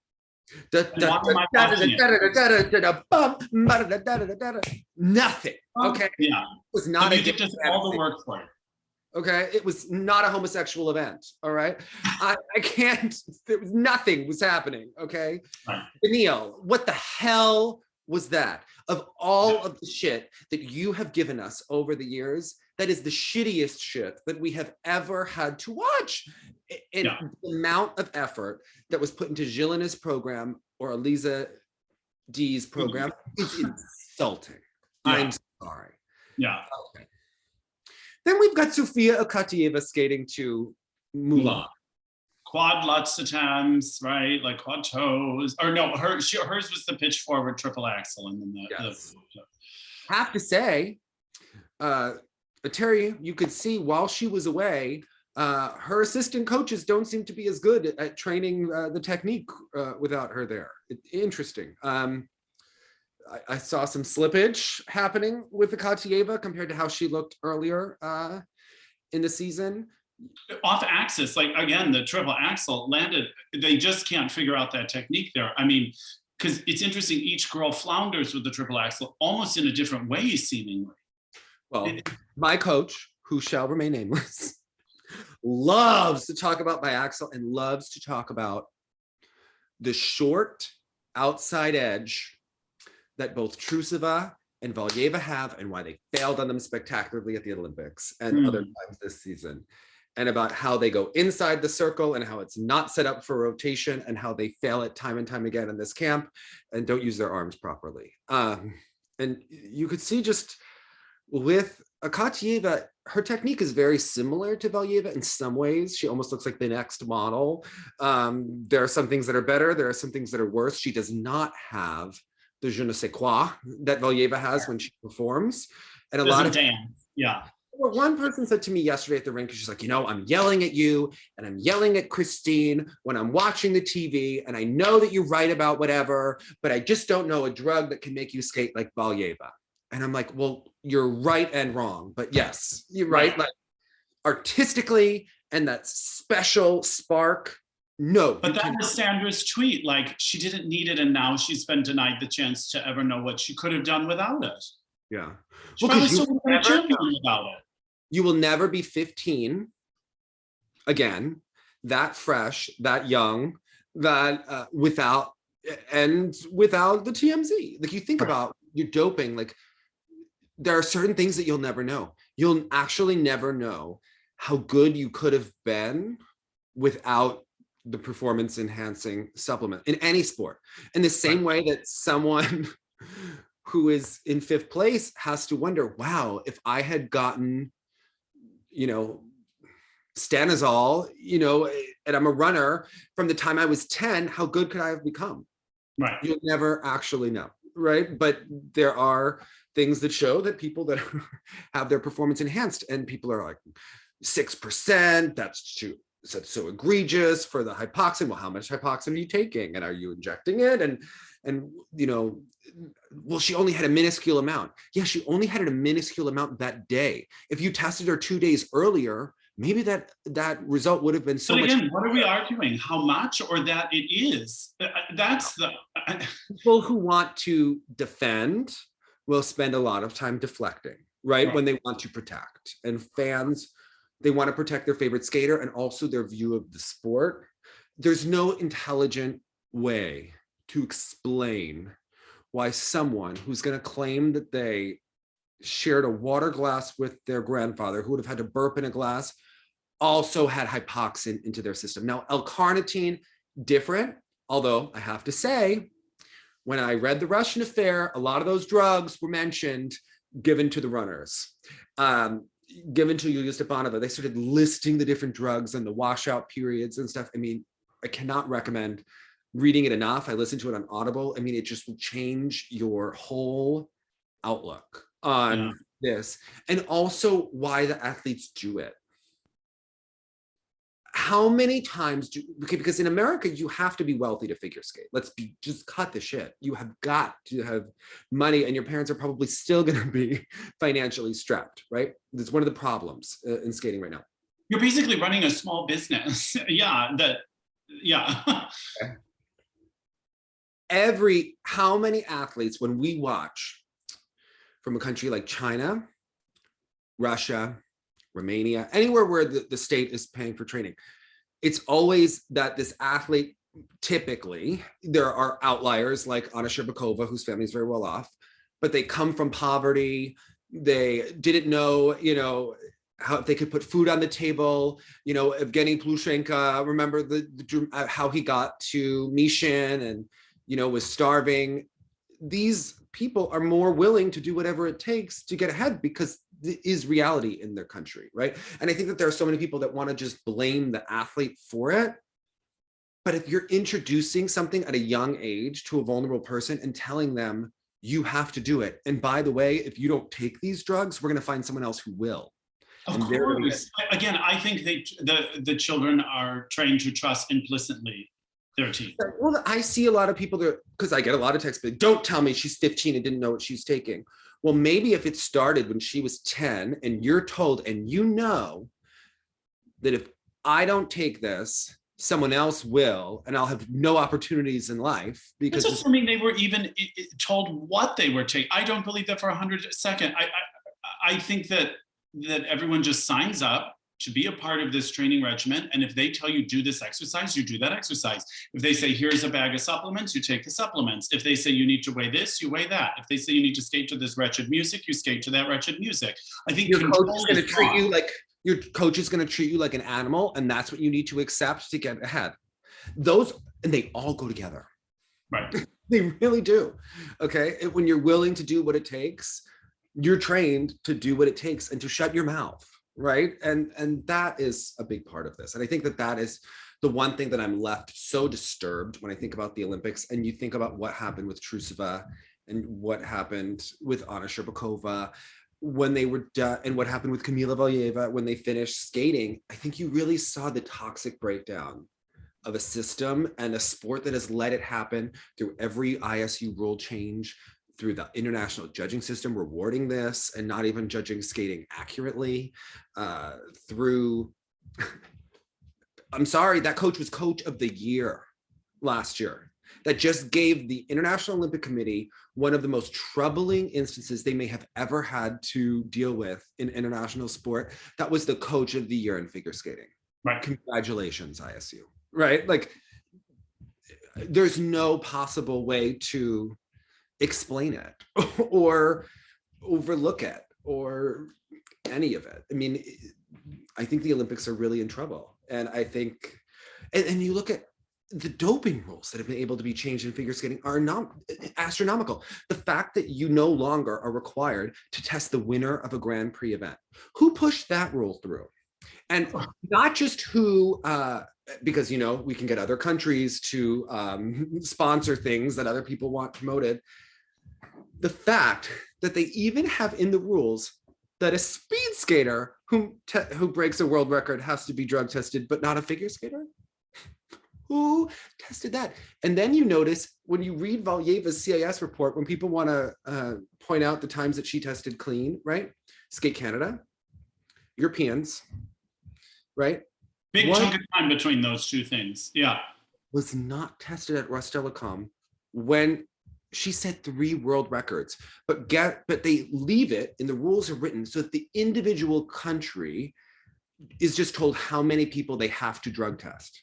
Nothing. Okay. Yeah. It was not the music does all the work for you. Okay, it was not a homosexual event. All right, I can't. Nothing was happening. Okay, Right. Danielle, what the hell was that? Of all of the shit that you have given us over the years, that is the shittiest shit that we have ever had to watch. And the amount of effort that was put into Zhilina's program or Alisa D's program is insulting. I'm sorry. Yeah. Okay. Then we've got Sofia Akatieva skating to Mulan. Quad lots of times, right? Like quad toes. Or no, hers was the pitch forward triple axel. And then Have to say, eteri, you could see while she was away, her assistant coaches don't seem to be as good at training the technique without her there. Interesting. I saw some slippage happening with Akatieva compared to how she looked earlier in the season. Off axis, like again, the triple axel landed. They just can't figure out that technique there. I mean, because it's interesting, each girl flounders with the triple axel almost in a different way, seemingly. Well, my coach, who shall remain nameless, loves to talk about biaxel and loves to talk about the short outside edge that both Trusova and Valyeva have and why they failed on them spectacularly at the Olympics and other times this season, and about how they go inside the circle and how it's not set up for rotation and how they fail it time and time again in this camp and don't use their arms properly. And you could see just with Akatieva, her technique is very similar to Valyeva in some ways. She almost looks like the next model. There are some things that are better. There are some things that are worse. She does not have the je ne sais quoi that Valyeva has when she performs. And a lot of Well, one person said to me yesterday at the rink, she's like, you know, I'm yelling at you and I'm yelling at Christine when I'm watching the TV, and I know that you're right about whatever, but I just don't know a drug that can make you skate like Valyeva. And I'm like, well, you're right and wrong, but yes, you're right. Like artistically and that special spark, no. But that was Sandra's tweet. Like she didn't need it, and now she's been denied the chance to ever know what she could have done without it. Yeah. She probably still without it. You will never be 15 again, that fresh, that young, that without the TMZ. Like you think about your doping, like there are certain things that you'll never know. You'll actually never know how good you could have been without the performance enhancing supplement in any sport. In the same way that someone who is in 5th place has to wonder, wow, if I had gotten, you know, stanozol, you know, and I'm a runner from the time I was 10, how good could I have become? Right. You'll never actually know, right? But there are things that show that people that have their performance enhanced, and people are like 6%, that's so egregious for the hypoxin. Well, how much hypoxin are you taking? And are you injecting it? And you know, well, she only had a minuscule amount. Yeah, she only had a minuscule amount that day. If you tested her 2 days earlier, maybe that result would have been so much. But again, what are we arguing? How much or that it is? That's the... People who want to defend will spend a lot of time deflecting, right? When they want to protect. And fans, they want to protect their favorite skater and also their view of the sport. There's no intelligent way to explain why someone who's going to claim that they shared a water glass with their grandfather who would have had to burp in a glass also had hypoxin into their system. Now, L-carnitine, different, although I have to say, when I read The Russian Affair, a lot of those drugs were mentioned, given to the runners, given to Yulia Stepanova. They started listing the different drugs and the washout periods and stuff. I mean, I cannot recommend reading it enough. I listened to it on Audible. I mean, it just will change your whole outlook on this, and also why the athletes do it. How many times because in America, you have to be wealthy to figure skate. Just cut the shit. You have got to have money, and your parents are probably still going to be financially strapped, right? That's one of the problems in skating right now. You're basically running a small business. How many athletes, when we watch from a country like China, Russia, Romania, anywhere where the state is paying for training. It's always that this athlete, typically, there are outliers like Anna Sherbakova, whose family is very well off, but they come from poverty. They didn't know, how they could put food on the table. Evgeny Plushenko, remember how he got to Mishin and, was starving. These people are more willing to do whatever it takes to get ahead because it is reality in their country, right? And I think that there are so many people that want to just blame the athlete for it. But if you're introducing something at a young age to a vulnerable person and telling them, you have to do it. And by the way, if you don't take these drugs, we're going to find someone else who will. Of course. Again, I think the children are trained to trust implicitly their team. Well, I see a lot of people there, because I get a lot of texts, but don't tell me she's 15 and didn't know what she's taking. Well, maybe if it started when she was 10 and you're told, and that if I don't take this, someone else will, and I'll have no opportunities in life. Because that's assuming they were even told what they were taking. I don't believe that for 100 seconds. I think that everyone just signs up to be a part of this training regimen. And if they tell you do this exercise, you do that exercise. If they say, here's a bag of supplements, you take the supplements. If they say you need to weigh this, you weigh that. If they say you need to skate to this wretched music, you skate to that wretched music. I think your coach is going to treat you like your coach is going to treat you like an animal, and that's what you need to accept to get ahead. And they all go together. Right. They really do. Okay. When you're willing to do what it takes, you're trained to do what it takes and to shut your mouth. Right. And that is a big part of this. And I think that is the one thing that I'm left so disturbed when I think about the Olympics, and you think about what happened with Trusova and what happened with Anna Sherbakova when they were done, and what happened with Kamila Valieva when they finished skating. I think you really saw the toxic breakdown of a system and a sport that has let it happen through every ISU rule change, through the international judging system rewarding this and not even judging skating accurately, I'm sorry, that coach was coach of the year last year. That just gave the International Olympic Committee one of the most troubling instances they may have ever had to deal with in international sport. That was the coach of the year in figure skating. Right. Congratulations, ISU. Right? Like, there's no possible way to explain it or overlook it or any of it. I mean, I think the Olympics are really in trouble. And I think, and you look at the doping rules that have been able to be changed in figure skating are not astronomical. The fact that you no longer are required to test the winner of a Grand Prix event. Who pushed that rule through? And not just who, because, we can get other countries to sponsor things that other people want promoted. The fact that they even have in the rules that a speed skater who breaks a world record has to be drug tested, but not a figure skater? Who tested that? And then you notice when you read Valieva's CIS report, when people want to point out the times that she tested clean, right? Skate Canada, Europeans, right? Big chunk of time between those two things. Yeah. Was not tested at Rostelecom when she set 3 world records, but they leave it, and the rules are written so that the individual country is just told how many people they have to drug test.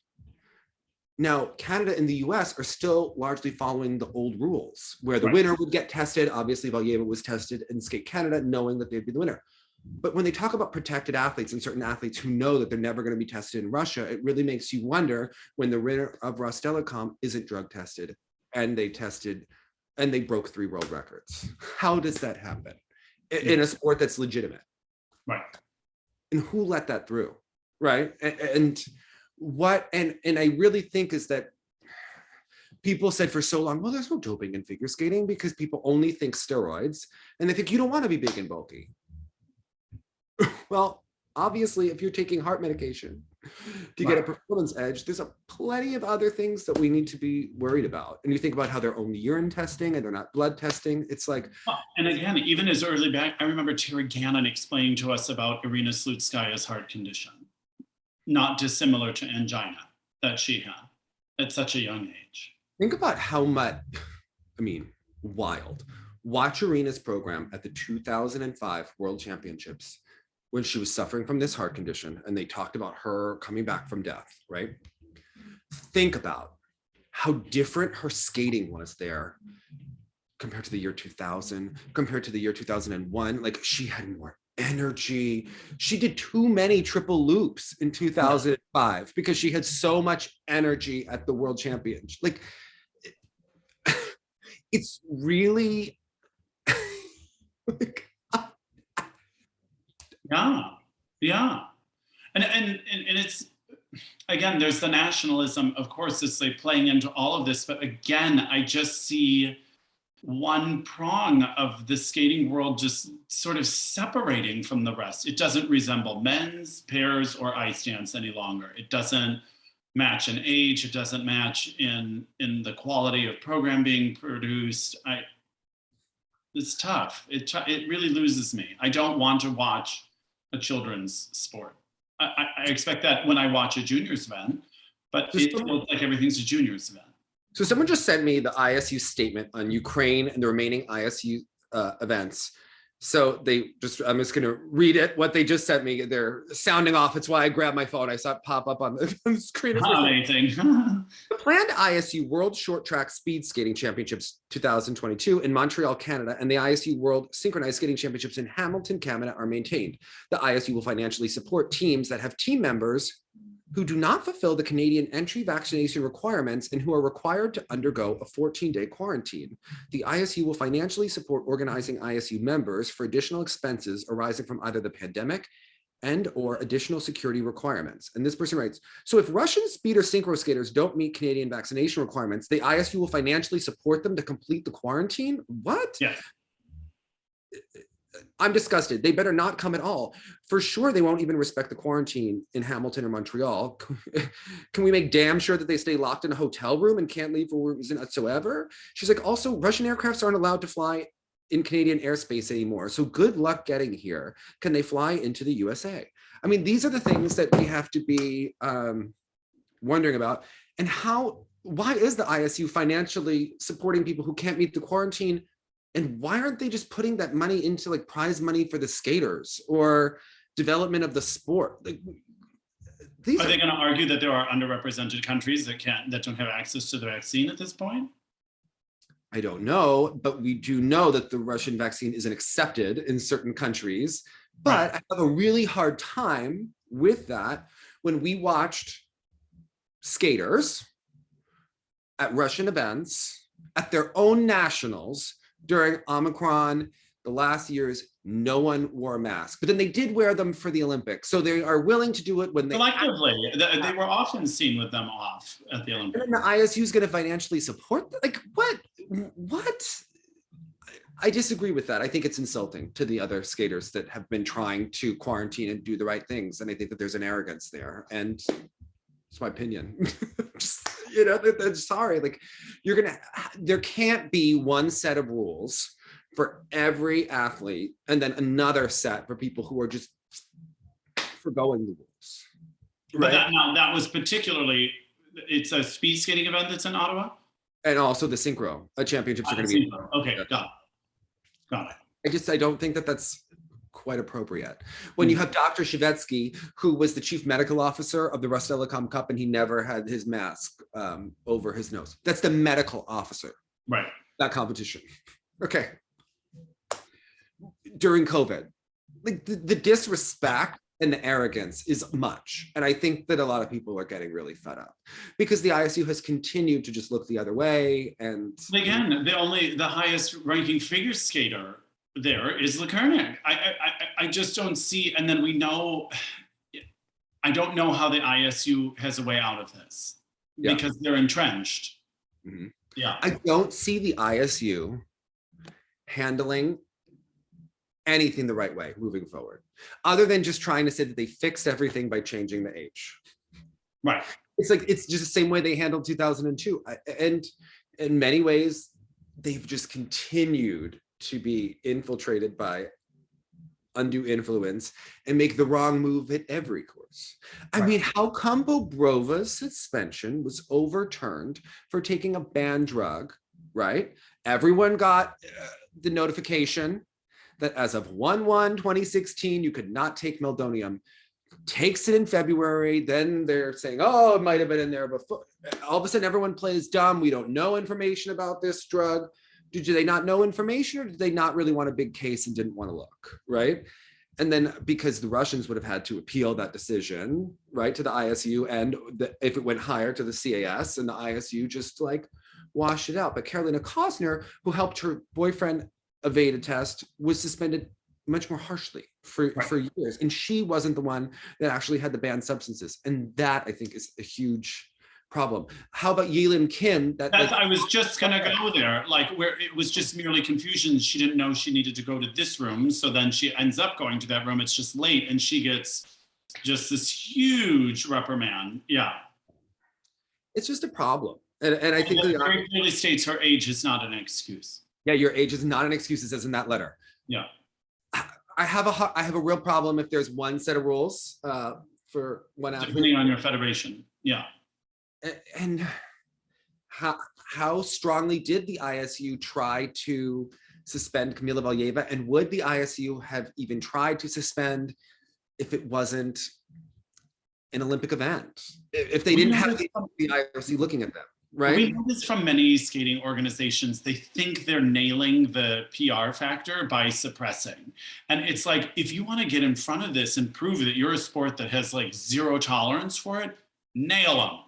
Now, Canada and the US are still largely following the old rules, where the winner would get tested. Obviously, Valieva was tested in Skate Canada, knowing that they'd be the winner. But when they talk about protected athletes and certain athletes who know that they're never going to be tested in Russia, it really makes you wonder when the winner of Rostelecom isn't drug tested and they broke 3 world records. How does that happen in a sport that's legitimate? Right. And who let that through? Right. And I really think is that people said for so long, well, there's no doping in figure skating because people only think steroids and they think you don't want to be big and bulky. Well, obviously, if you're taking heart medication to get a performance edge, there's plenty of other things that we need to be worried about. And you think about how they're only urine testing and they're not blood testing. It's like, and again, even as early back, I remember Terry Gannon explaining to us about Irina Slutskaya's heart condition, not dissimilar to angina that she had at such a young age. Think about how much, wild. Watch Irina's program at the 2005 World Championships. when she was suffering from this heart condition, and they talked about her coming back from death, right? Think about how different her skating was there compared to the year 2000, compared to the year 2001. Like, she had more energy. She did too many triple loops in 2005 because she had so much energy at the World Championship. Like, it's really like, yeah. And it's, again, there's the nationalism, of course, it's like playing into all of this, but again, I just see one prong of the skating world just sort of separating from the rest. It doesn't resemble men's, pairs, or ice dance any longer. It doesn't match in age, it doesn't match in the quality of program being produced. It's tough. It really loses me. I don't want to watch a children's sport. I expect that when I watch a juniors event, but it feels like everything's a juniors event. So someone just sent me the ISU statement on Ukraine and the remaining ISU events. So I'm just going to read it, what they just sent me. They're sounding off. It's why I grabbed my phone. I saw it pop up on the screen. Amazing. The planned ISU World Short Track Speed Skating Championships 2022 in Montreal, Canada, and the ISU World Synchronized Skating Championships in Hamilton, Canada are maintained. The ISU will financially support teams that have team members who do not fulfill the Canadian entry vaccination requirements and who are required to undergo a 14-day quarantine. The ISU will financially support organizing ISU members for additional expenses arising from either the pandemic and or additional security requirements. And this person writes, so if Russian speed or synchro skaters don't meet Canadian vaccination requirements, the ISU will financially support them to complete the quarantine? What? Yeah. I'm disgusted. They better not come at all. For sure, they won't even respect the quarantine in Hamilton or Montreal. Can we make damn sure that they stay locked in a hotel room and can't leave for reason whatsoever? She's like, also, Russian aircrafts aren't allowed to fly in Canadian airspace anymore. So good luck getting here. Can they fly into the USA? I mean, these are the things that we have to be wondering about. And why is the ISU financially supporting people who can't meet the quarantine? And why aren't they just putting that money into like prize money for the skaters or development of the sport? Like, are they going to argue that there are underrepresented countries that don't have access to the vaccine at this point? I don't know, but we do know that the Russian vaccine isn't accepted in certain countries. But right. I have a really hard time with that when we watched skaters at Russian events at their own nationals during Omicron, the last years, no one wore a mask, but then they did wear them for the Olympics. So they are willing to do it when they collectively. They were often seen with them off at the Olympics. And then the ISU is going to financially support that. Like, what? I disagree with that. I think it's insulting to the other skaters that have been trying to quarantine and do the right things. And I think that there's an arrogance there. And it's my opinion. Just, sorry, like there can't be one set of rules for every athlete and then another set for people who are just forgoing the rules. Right? But that was particularly, it's a speed skating event that's in Ottawa? And also the synchro championships are going to be. Okay, got it. I don't think that that's quite appropriate. When you have Dr. Shevetsky, who was the chief medical officer of the Rostelecom Cup, and he never had his mask over his nose. That's the medical officer. Right. That competition. Okay. During COVID, like the disrespect and the arrogance is much. And I think that a lot of people are getting really fed up because the ISU has continued to just look the other way. And again, the highest ranking figure skater there is Lekurnik. I just don't see, and then we know, I don't know how the ISU has a way out of this because they're entrenched. Mm-hmm. Yeah. I don't see the ISU handling anything the right way moving forward, other than just trying to say that they fixed everything by changing the age. Right. It's just the same way they handled 2002. And in many ways, they've just continued to be infiltrated by undue influence and make the wrong move at every course. I mean, how come Bobrova's suspension was overturned for taking a banned drug, right? Everyone got the notification that as of 1/1/2016, you could not take meldonium. Takes it in February, then they're saying, oh, it might have been in there before. All of a sudden, everyone plays dumb. We don't know information about this drug. Do they not know information, or did they not really want a big case and didn't want to look, right? And then because the Russians would have had to appeal that decision, right, to the ISU, and if it went higher to the CAS, and the ISU just like washed it out. But Carolina Kostner, who helped her boyfriend evade a test, was suspended much more harshly for years. And she wasn't the one that actually had the banned substances. And that, I think, is a huge problem. How about Yelim Kim? I was just going to go there, like where it was just merely confusion. She didn't know she needed to go to this room. So then she ends up going to that room. It's just late, and she gets just this huge reprimand. Yeah. It's just a problem. And I think it very clearly states her age is not an excuse. Yeah, your age is not an excuse, it says in that letter. Yeah. I have a real problem if there's one set of rules for one athlete. Depending on your federation, yeah. And how strongly did the ISU try to suspend Kamila Valieva? And would the ISU have even tried to suspend if it wasn't an Olympic event? If they didn't have the IOC looking at them? Right. We know this from many skating organizations. They think they're nailing the PR factor by suppressing. And it's like, if you want to get in front of this and prove that you're a sport that has like zero tolerance for it, nail them.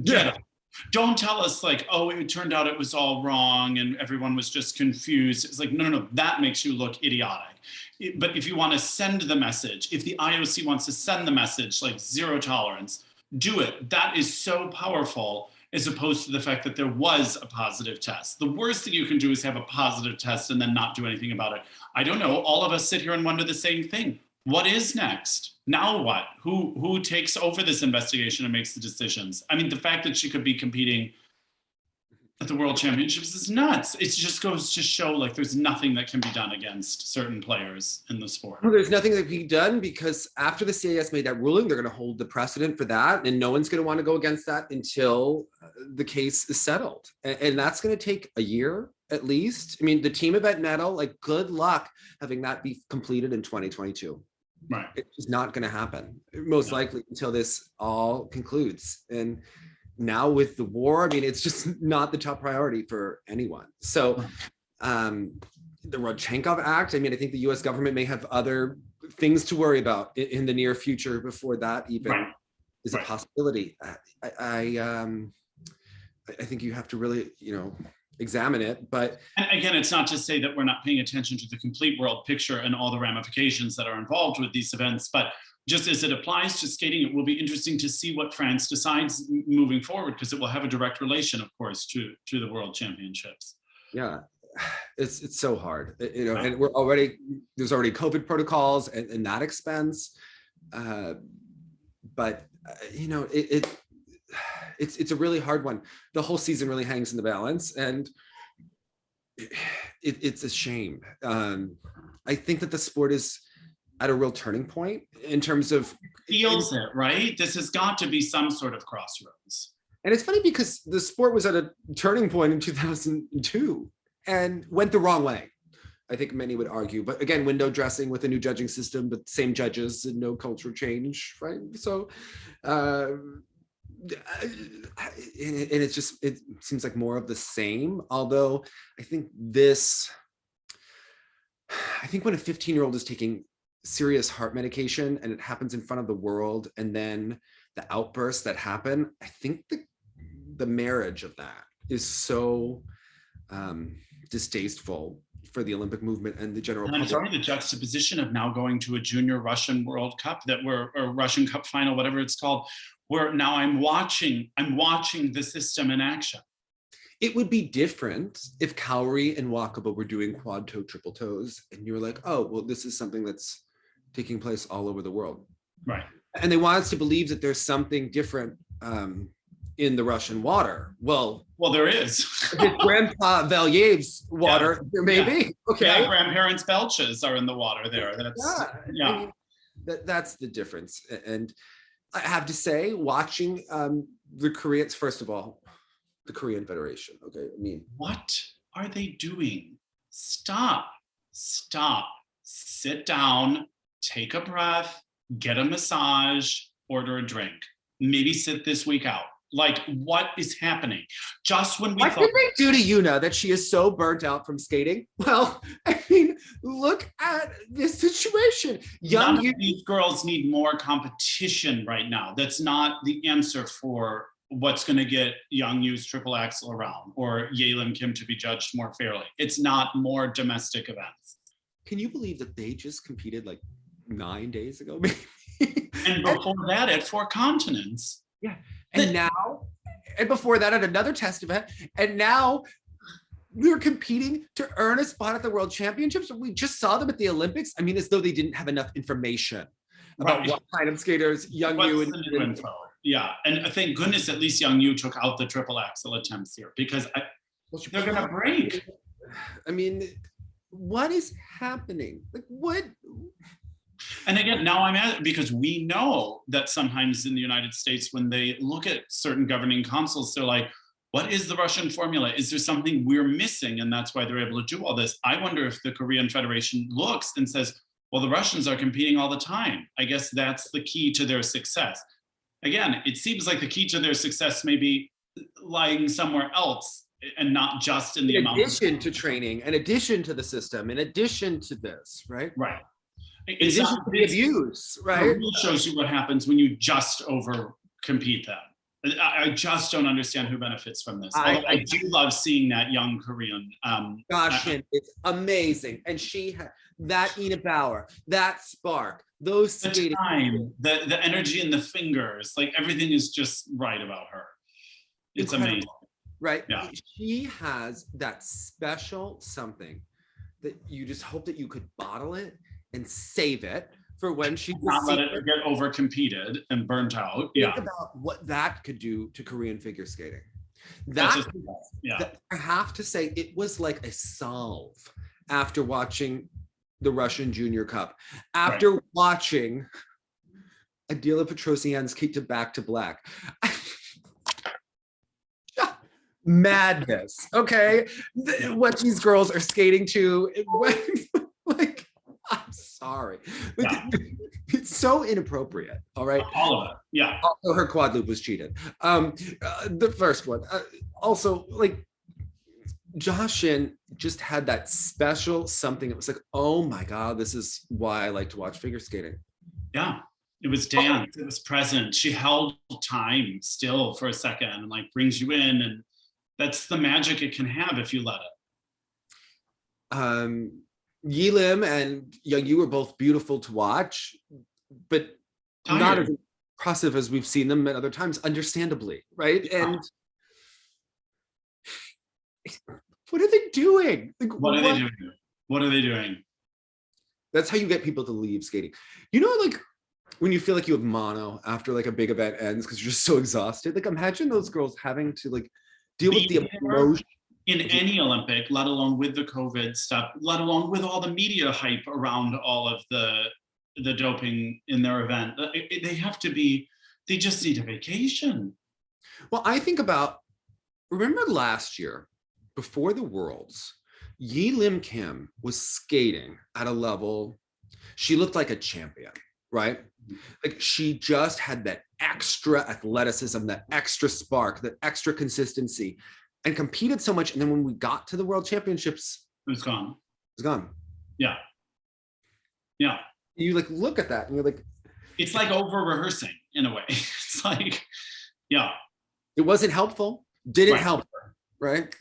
Get them. Don't tell us like, oh, it turned out it was all wrong and everyone was just confused. It's like, no, that makes you look idiotic. But if you want to send the message, if the IOC wants to send the message like zero tolerance, do it. That is so powerful, as opposed to the fact that there was a positive test. The worst thing you can do is have a positive test and then not do anything about it. I don't know, all of us sit here and wonder the same thing. What is next? Now what? Who takes over this investigation and makes the decisions? I mean, the fact that she could be competing at the World Championships is nuts. It just goes to show like there's nothing that can be done against certain players in the sport. Well, there's nothing that can be done because after the CAS made that ruling, they're going to hold the precedent for that, and no one's going to want to go against that until the case is settled. And that's going to take a year at least. I mean, the team event medal, like good luck having that be completed in 2022. Right. It's not going to happen, most likely, until this all concludes. And now with the war, I mean, it's just not the top priority for anyone. So the Rodchenkov Act, I mean, I think the US government may have other things to worry about in the near future before that even is a possibility. I think you have to really, examine it. But and again, it's not to say that we're not paying attention to the complete world picture and all the ramifications that are involved with these events, but just as it applies to skating, it will be interesting to see what France decides moving forward, because it will have a direct relation, of course, to the World Championships. Yeah, it's so hard, and there's already COVID protocols and that expense, but it's a really hard one. The whole season really hangs in the balance, and it's a shame. I think that the sport is at a real turning point in terms of feels it, right? This has got to be some sort of crossroads. And it's funny because the sport was at a turning point in 2002 and went the wrong way, I think many would argue. But again, window dressing with a new judging system, but same judges and no cultural change, right? So, and it seems like more of the same. Although I think when a 15-year-old is taking serious heart medication and it happens in front of the world, and then the outbursts that happen, I think the marriage of that is so distasteful for the Olympic movement and the general public. I'm sorry, the juxtaposition of now going to a junior Russian World Cup or Russian Cup final, whatever it's called, where now I'm watching the system in action. It would be different if Kauri and Wakaba were doing quad toe, triple toes, and you were like, oh, well, this is something that's taking place all over the world. Right. And they want us to believe that there's something different in the Russian water. Well, there is. Grandpa Valiev's water, there may be. Okay. Yeah, grandparents' belches are in the water there. I mean, that's the difference. And I have to say, watching the Koreans, first of all, the Korean Federation. Okay, I mean, what are they doing? Stop. sit down, take a breath, get a massage, order a drink, maybe sit this week out. Like, what is happening? Just when we what did they do to Yuna that she is so burnt out from skating? Well, I mean, look at this situation. None of these girls need more competition right now. That's not the answer for what's going to get young Yu's triple axel around or Yelim Kim to be judged more fairly. It's not more domestic events. Can you believe that they just competed like 9 days ago, maybe? And before that, at 4 continents. Yeah. And now, and before that at another test event, and now we're competing to earn a spot at the World Championships. We just saw them at the Olympics. I mean, as though they didn't have enough information about what kind of skaters young Yu and info. Yeah, and thank goodness at least young Yu took out the triple axel attempts here because they're gonna break. I mean, what is happening? Like what? And again, now I'm at it because we know that sometimes in the United States, when they look at certain governing councils, they're like, what is the Russian formula? Is there something we're missing? And that's why they're able to do all this. I wonder if the Korean Federation looks and says, well, the Russians are competing all the time. I guess that's the key to their success. Again, it seems like the key to their success may be lying somewhere else and not just in the amount. In addition to training, in addition to the system, in addition to this, right? Right. It's not the abuse, right? It really shows you what happens when you just over compete them. I just don't understand who benefits from this. I do love seeing that young Korean. Jia Shin, it's amazing, and she had that Ina Bauer, that spark, those the skating, time, the energy in the fingers, like everything is just right about her. It's incredible. Amazing, right? Yeah. She has that special something that you just hope that you could bottle it and save it for when she's not let it get over competed and burnt out. Think about what that could do to Korean figure skating. That I have to say, it was like a salve after watching the Russian Junior Cup, after watching Adeliia Petrosian skate to Back to Black. Madness, okay? What these girls are skating to, like, I'm sorry. It's so inappropriate, all right? All of it, yeah. Also, her quad loop was cheated. The first one. Also, like, Jia Shin just had that special something. It was like, oh my God, this is why I like to watch figure skating. Yeah, it was dance, it was present. She held time still for a second and like brings you in, and that's the magic it can have if you let it. Yelim and Young Yu were both beautiful to watch, but not as impressive as we've seen them at other times, understandably, right? And what are they doing? Like, what are they doing? What are they doing? That's how you get people to leave skating. You know, like when you feel like you have mono after like a big event ends because you're just so exhausted. Like imagine those girls having to like deal with the emotion. In any Olympic, let alone with the COVID stuff, let alone with all the media hype around all of the doping in their event. They have to be, they just need a vacation. Well, I think about, remember last year, before the Worlds, Yelim Kim was skating at a level, she looked like a champion, right? Like she just had that extra athleticism, that extra spark, that extra consistency, and competed so much. And then when we got to the World Championships, it was gone. It was gone. Yeah. Yeah. You like look at that and you're like, it's like over rehearsing in a way. It's like, yeah. It wasn't helpful. Didn't help her, right?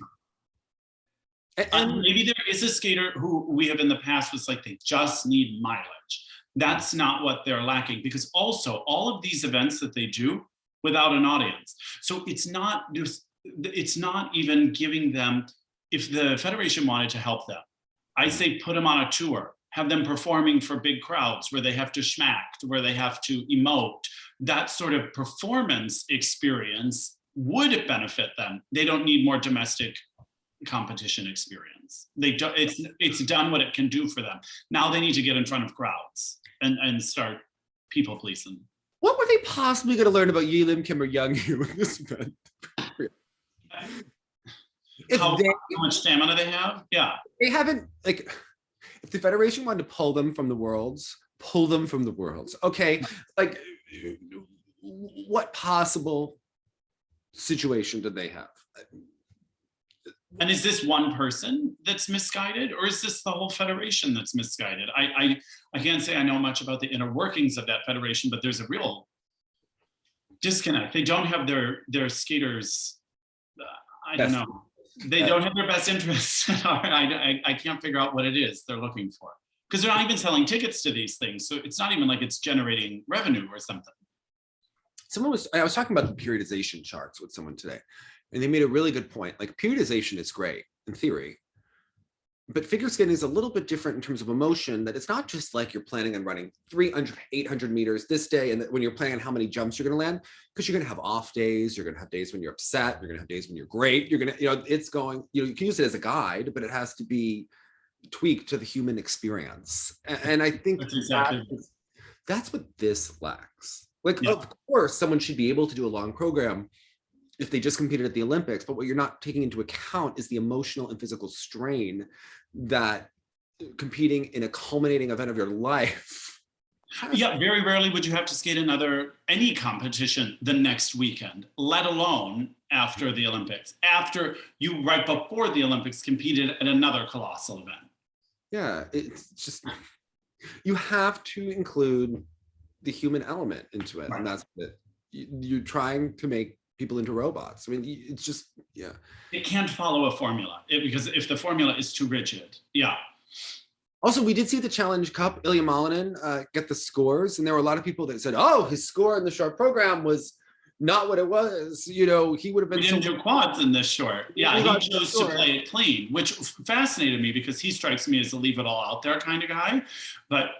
And maybe there is a skater who we have in the past was like, they just need mileage. That's not what they're lacking, because also all of these events that they do without an audience. So it's not even giving them, if the Federation wanted to help them, I say put them on a tour, have them performing for big crowds where they have to schmack, where they have to emote. That sort of performance experience would benefit them. They don't need more domestic competition experience. It's done what it can do for them. Now they need to get in front of crowds and start people pleasing. What were they possibly going to learn about Yelim Kim or Young Yu in this event? How much stamina they have? Yeah. They haven't, like, If the federation wanted to pull them from the worlds, pull them from the worlds. Okay, like what possible situation did they have? And is this one person that's misguided, or is this the whole federation that's misguided? I can't say I know much about the inner workings of that federation, but there's a real disconnect. They don't have their skaters. I don't know. They don't have their best interests. I can't figure out what it is they're looking for, because they're not even selling tickets to these things. So it's not even like it's generating revenue or something. I was talking about the periodization charts with someone today, and they made a really good point. Like, periodization is great in theory, but figure skating is a little bit different in terms of emotion, that it's not just like you're planning on running 300, 800 meters this day, and that when you're planning on how many jumps you're going to land, because you're going to have off days, you're going to have days when you're upset, you're going to have days when you're great, you're going to, it's going, you can use it as a guide, but it has to be tweaked to the human experience. And I think that's what this lacks. Like, of course, someone should be able to do a long program if they just competed at the Olympics, but what you're not taking into account is the emotional and physical strain that competing in a culminating event of your life. Yeah, very rarely would you have to skate any competition the next weekend, let alone after the Olympics, after you, right before the Olympics, competed at another colossal event. Yeah, it's just, you have to include the human element into it. Right. And that's it. You're trying to make people into robots. I mean, it's just, yeah. It can't follow a formula, because if the formula is too rigid, yeah. Also, we did see the Challenge Cup, Ilia Malinin get the scores, and there were a lot of people that said, oh, his score in the short program was not what it was. You know, he would have been— We didn't do quads in this short. Yeah, he chose to play it clean, which fascinated me because he strikes me as a leave it all out there kind of guy. But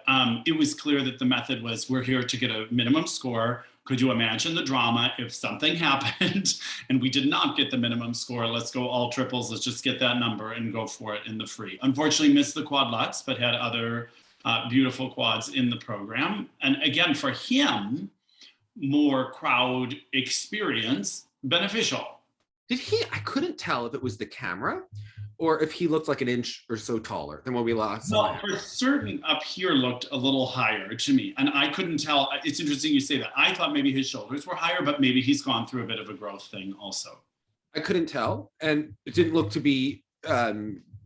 it was clear that the method was, we're here to get a minimum score. Could you imagine the drama if something happened and we did not get the minimum score? Let's go all triples. Let's just get that number and go for it in the free. Unfortunately, missed the quadlets, but had other beautiful quads in the program. And again, for him, more crowd experience beneficial. I couldn't tell if it was the camera or if he looked like an inch or so taller than what we last saw. Well, for certain, up here looked a little higher to me, and I couldn't tell. It's interesting you say that. I thought maybe his shoulders were higher, but maybe he's gone through a bit of a growth thing also. I couldn't tell, and it didn't look to be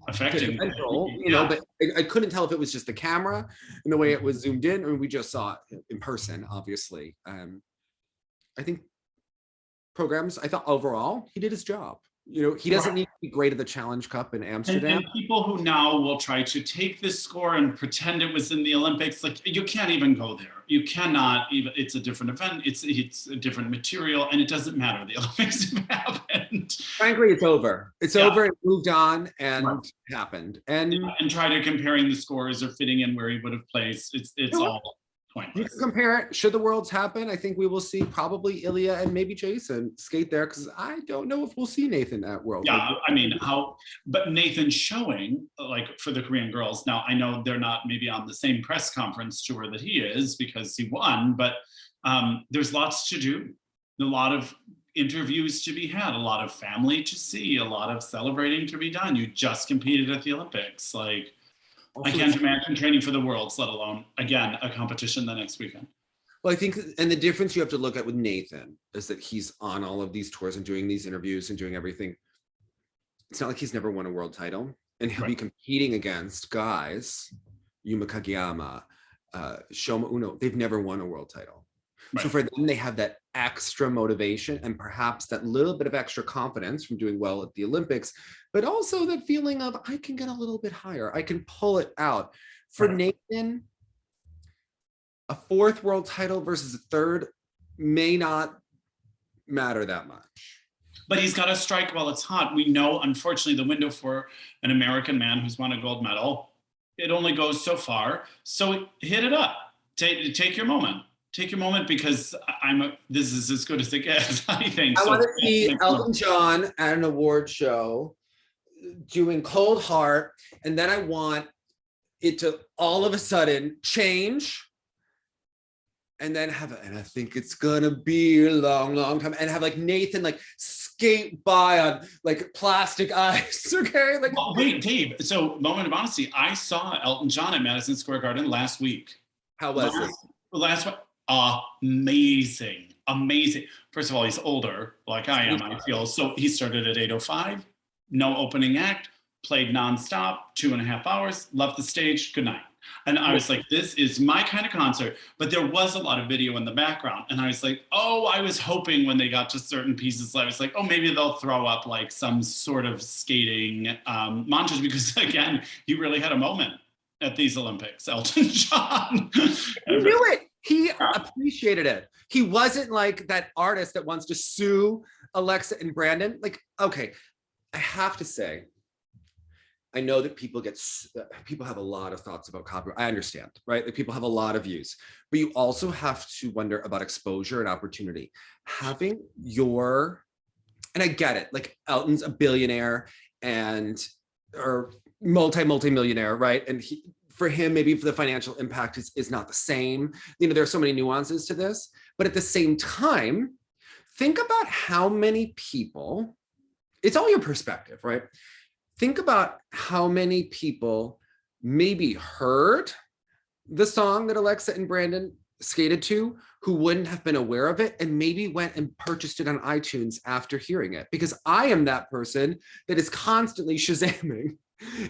affecting, you know, but I couldn't tell if it was just the camera and the way it was zoomed in, or we just saw it in person, obviously. I think programs, I thought overall, he did his job. You know, he doesn't need to be great at the Challenge Cup in Amsterdam. And people who now will try to take this score and pretend it was in the Olympics, like, you can't even go there. You cannot even, it's a different event, it's a different material, and it doesn't matter. The Olympics have happened. Frankly, it's over. It's over, it moved on, and happened. And try to comparing the scores or fitting in where he would have placed, it's all pointless. You can compare it. Should the worlds happen, I think we will see probably Ilia and maybe Jason skate there, because I don't know if we'll see Nathan at Worlds. Yeah, I mean, but Nathan's showing, like, for the Korean girls, now I know they're not maybe on the same press conference tour that he is because he won, but there's lots to do, a lot of interviews to be had, a lot of family to see, a lot of celebrating to be done. You just competed at the Olympics, like, also, I can't imagine training for the Worlds, let alone, again, a competition the next weekend. Well, I think, and the difference you have to look at with Nathan is that he's on all of these tours and doing these interviews and doing everything. It's not like he's never won a world title, and he'll be competing against guys, Yuma Kageyama, Shoma Uno. They've never won a world title. Right. So for them, they have that extra motivation and perhaps that little bit of extra confidence from doing well at the Olympics, but also that feeling of, I can get a little bit higher. I can pull it out. For Nathan, a fourth world title versus a third may not matter that much. But he's got to strike while it's hot. We know, unfortunately, the window for an American man who's won a gold medal, it only goes so far. So hit it up. Take your moment. Take your moment, because this is as good as it gets, I think. I want to see Elton John at an award show doing Cold Heart, and then I want it to all of a sudden change, and then and I think it's gonna be a long, long time, and have like Nathan like skate by on like plastic ice, okay? Like, oh, wait, Dave. So, moment of honesty, I saw Elton John at Madison Square Garden last week. How was it? Last one, amazing. First of all, he's older, like I am, I feel. So he started at 8:05, no opening act, played nonstop, 2.5 hours, left the stage, good night. And I was like, this is my kind of concert. But there was a lot of video in the background. And I was like, oh, I was hoping when they got to certain pieces, I was like, oh, maybe they'll throw up like some sort of skating montage. Because again, he really had a moment at these Olympics, Elton John. He knew it. He appreciated it. He wasn't like that artist that wants to sue Alexa and Brandon. Like, okay, I have to say, I know that people have a lot of thoughts about copyright. I understand, right? Like people have a lot of views, but you also have to wonder about exposure and opportunity. And I get it, like Elton's a billionaire or multi-millionaire, right? And for him, maybe the financial impact is not the same. You know, there are so many nuances to this, but at the same time, think about how many people, it's all your perspective, right? Think about how many people maybe heard the song that Alexa and Brandon skated to who wouldn't have been aware of it and maybe went and purchased it on iTunes after hearing it. Because I am that person that is constantly Shazamming.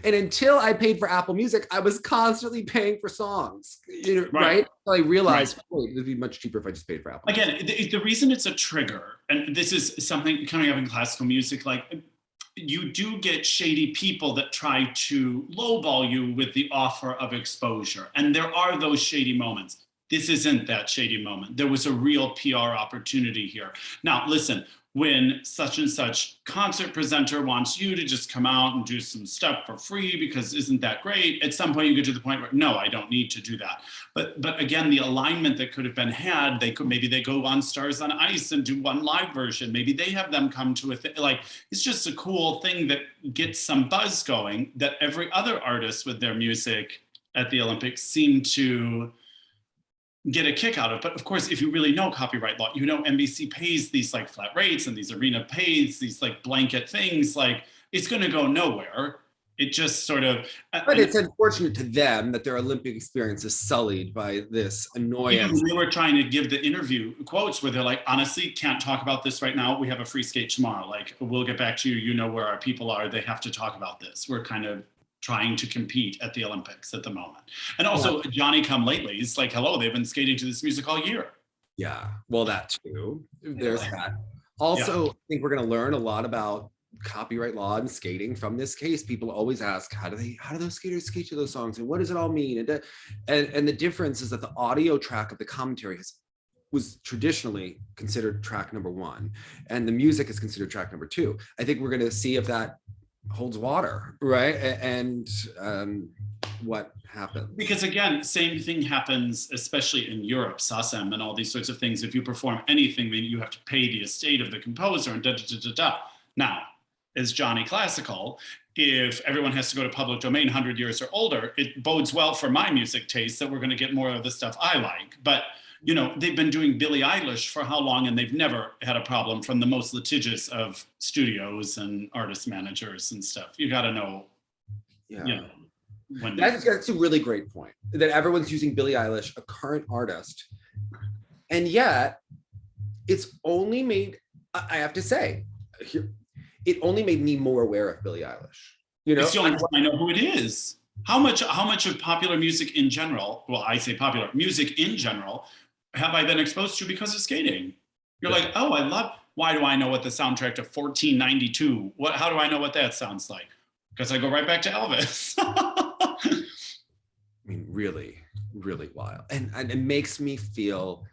And until I paid for Apple Music, I was constantly paying for songs, you know, right? So I realized it would be much cheaper if I just paid for Apple. Again, the reason it's a trigger, and this is something coming up in classical music, like you do get shady people that try to lowball you with the offer of exposure. And there are those shady moments. This isn't that shady moment. There was a real PR opportunity here. Now, listen, when such and such concert presenter wants you to just come out and do some stuff for free because isn't that great? At some point you get to the point where, no, I don't need to do that. But again, the alignment that could have been had, maybe they go on Stars on Ice and do one live version. Maybe they have them come to it's just a cool thing that gets some buzz going that every other artist with their music at the Olympics seem to get a kick out of. But of course, if you really know copyright law, you know NBC pays these like flat rates and these arena pays these like blanket things, like it's going to go nowhere. It just sort of... But it's unfortunate to them that their Olympic experience is sullied by this annoyance. Even they were trying to give the interview quotes where they're like, honestly, can't talk about this right now. We have a free skate tomorrow. Like, we'll get back to you. You know where our people are. They have to talk about this. We're kind of trying to compete at the Olympics at the moment. And also Johnny Come Lately, it's like, hello, they've been skating to this music all year. Yeah, well, that too. There's that. Also, I think we're going to learn a lot about copyright law and skating from this case. People always ask, how do those skaters skate to those songs? And what does it all mean? And the difference is that the audio track of the commentary was traditionally considered track number 1, and the music is considered track number 2. I think we're going to see if that holds water, right? And what happened. Because again, same thing happens, especially in Europe, SACEM and all these sorts of things. If you perform anything, then you have to pay the estate of the composer and da-da-da-da-da. Now, as Johnny Classical, if everyone has to go to public domain 100 years or older, it bodes well for my music taste that we're going to get more of the stuff I like. But you know, they've been doing Billie Eilish for how long, and they've never had a problem from the most litigious of studios and artist managers and stuff. You got to know. Yeah. You know, that's a really great point, that everyone's using Billie Eilish, a current artist, and yet it's only made, I have to say, it only made me more aware of Billie Eilish. You know, it's the only one I know who it is. How much of popular music in general, well, I say popular music in general, have I been exposed to because of skating? You're like, oh, why do I know what the soundtrack to 1492, how do I know what that sounds like? Because I go right back to Elvis. I mean, really, really wild. And it makes me feel,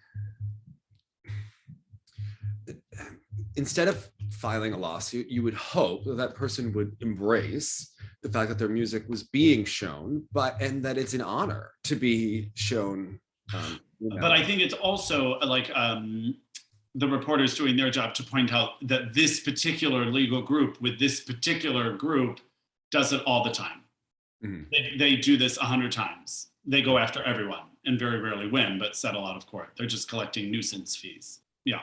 instead of filing a lawsuit, you would hope that person would embrace the fact that their music was being shown, and that it's an honor to be shown. You know. But I think it's also like the reporters doing their job to point out that this particular legal group with this particular group does it all the time. Mm-hmm. They do this 100 times. They go after everyone. and very rarely win, but settle out of court. They're just collecting nuisance fees. Yeah.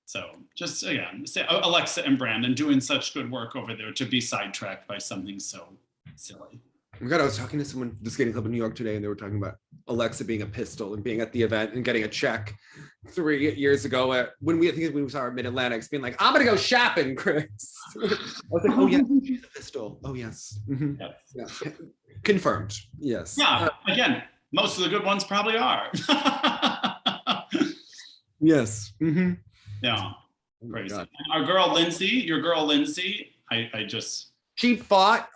So just, again, Alexa and Brandon doing such good work over there to be sidetracked by something so silly. Oh my God, I was talking to someone at the skating club in New York today, and they were talking about Alexa being a pistol and being at the event and getting a check 3 years ago when I think we saw her Mid-Atlantics, being like, I'm gonna go shopping, Chris. I was like, oh yeah, she's a pistol. Oh yes. Yes. Yeah. Confirmed. Yes. Yeah. Again, most of the good ones probably are. Yes. Yeah. Crazy. Our girl Lindsay, your girl Lindsay, I just. She fought.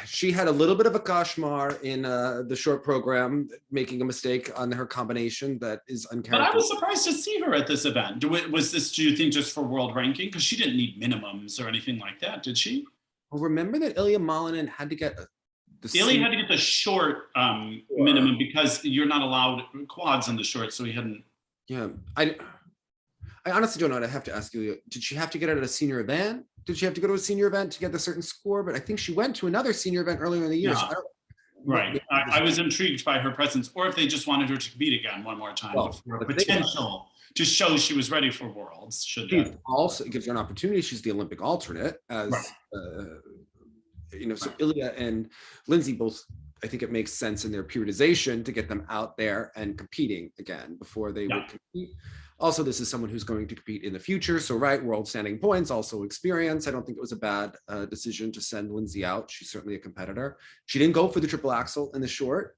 She had a little bit of a cauchemar in the short program, making a mistake on her combination that is uncharacteristic. But I was surprised to see her at this event. Was this, do you think, just for world ranking? Because she didn't need minimums or anything like that, did she? Well, remember that Ilia Malinin had to get Ilia had to get the short minimum because you're not allowed quads on the short, so he hadn't. Yeah, I honestly don't know. I'd have to ask you. Did she have to get it at a senior event? Did she have to go to a senior event to get a certain score? But I think she went to another senior event earlier in the year. Yeah. So I don't, right. I was intrigued by her presence, or if they just wanted her to compete again one more time for a potential to show she was ready for Worlds. Also, it gives her an opportunity. She's the Olympic alternate, as you know. So Ilia and Lindsay both. I think it makes sense in their periodization to get them out there and competing again before they would compete. Also, this is someone who's going to compete in the future. So, world standing points, also experience. I don't think it was a bad decision to send Lindsay out. She's certainly a competitor. She didn't go for the triple axel in the short,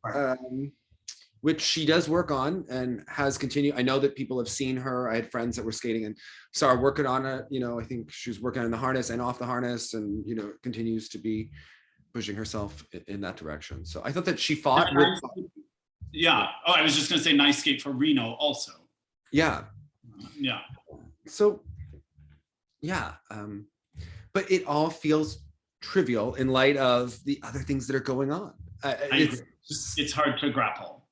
which she does work on and has continued. I know that people have seen her. I had friends that were skating and saw her working on it. You know, I think she was working on the harness and off the harness, and you know, continues to be pushing herself in that direction. So I thought that she fought. Yeah. Oh, I was just going to say nice skate for Reno also. Yeah. Yeah. So, yeah. But it all feels trivial in light of the other things that are going on. It's hard to grapple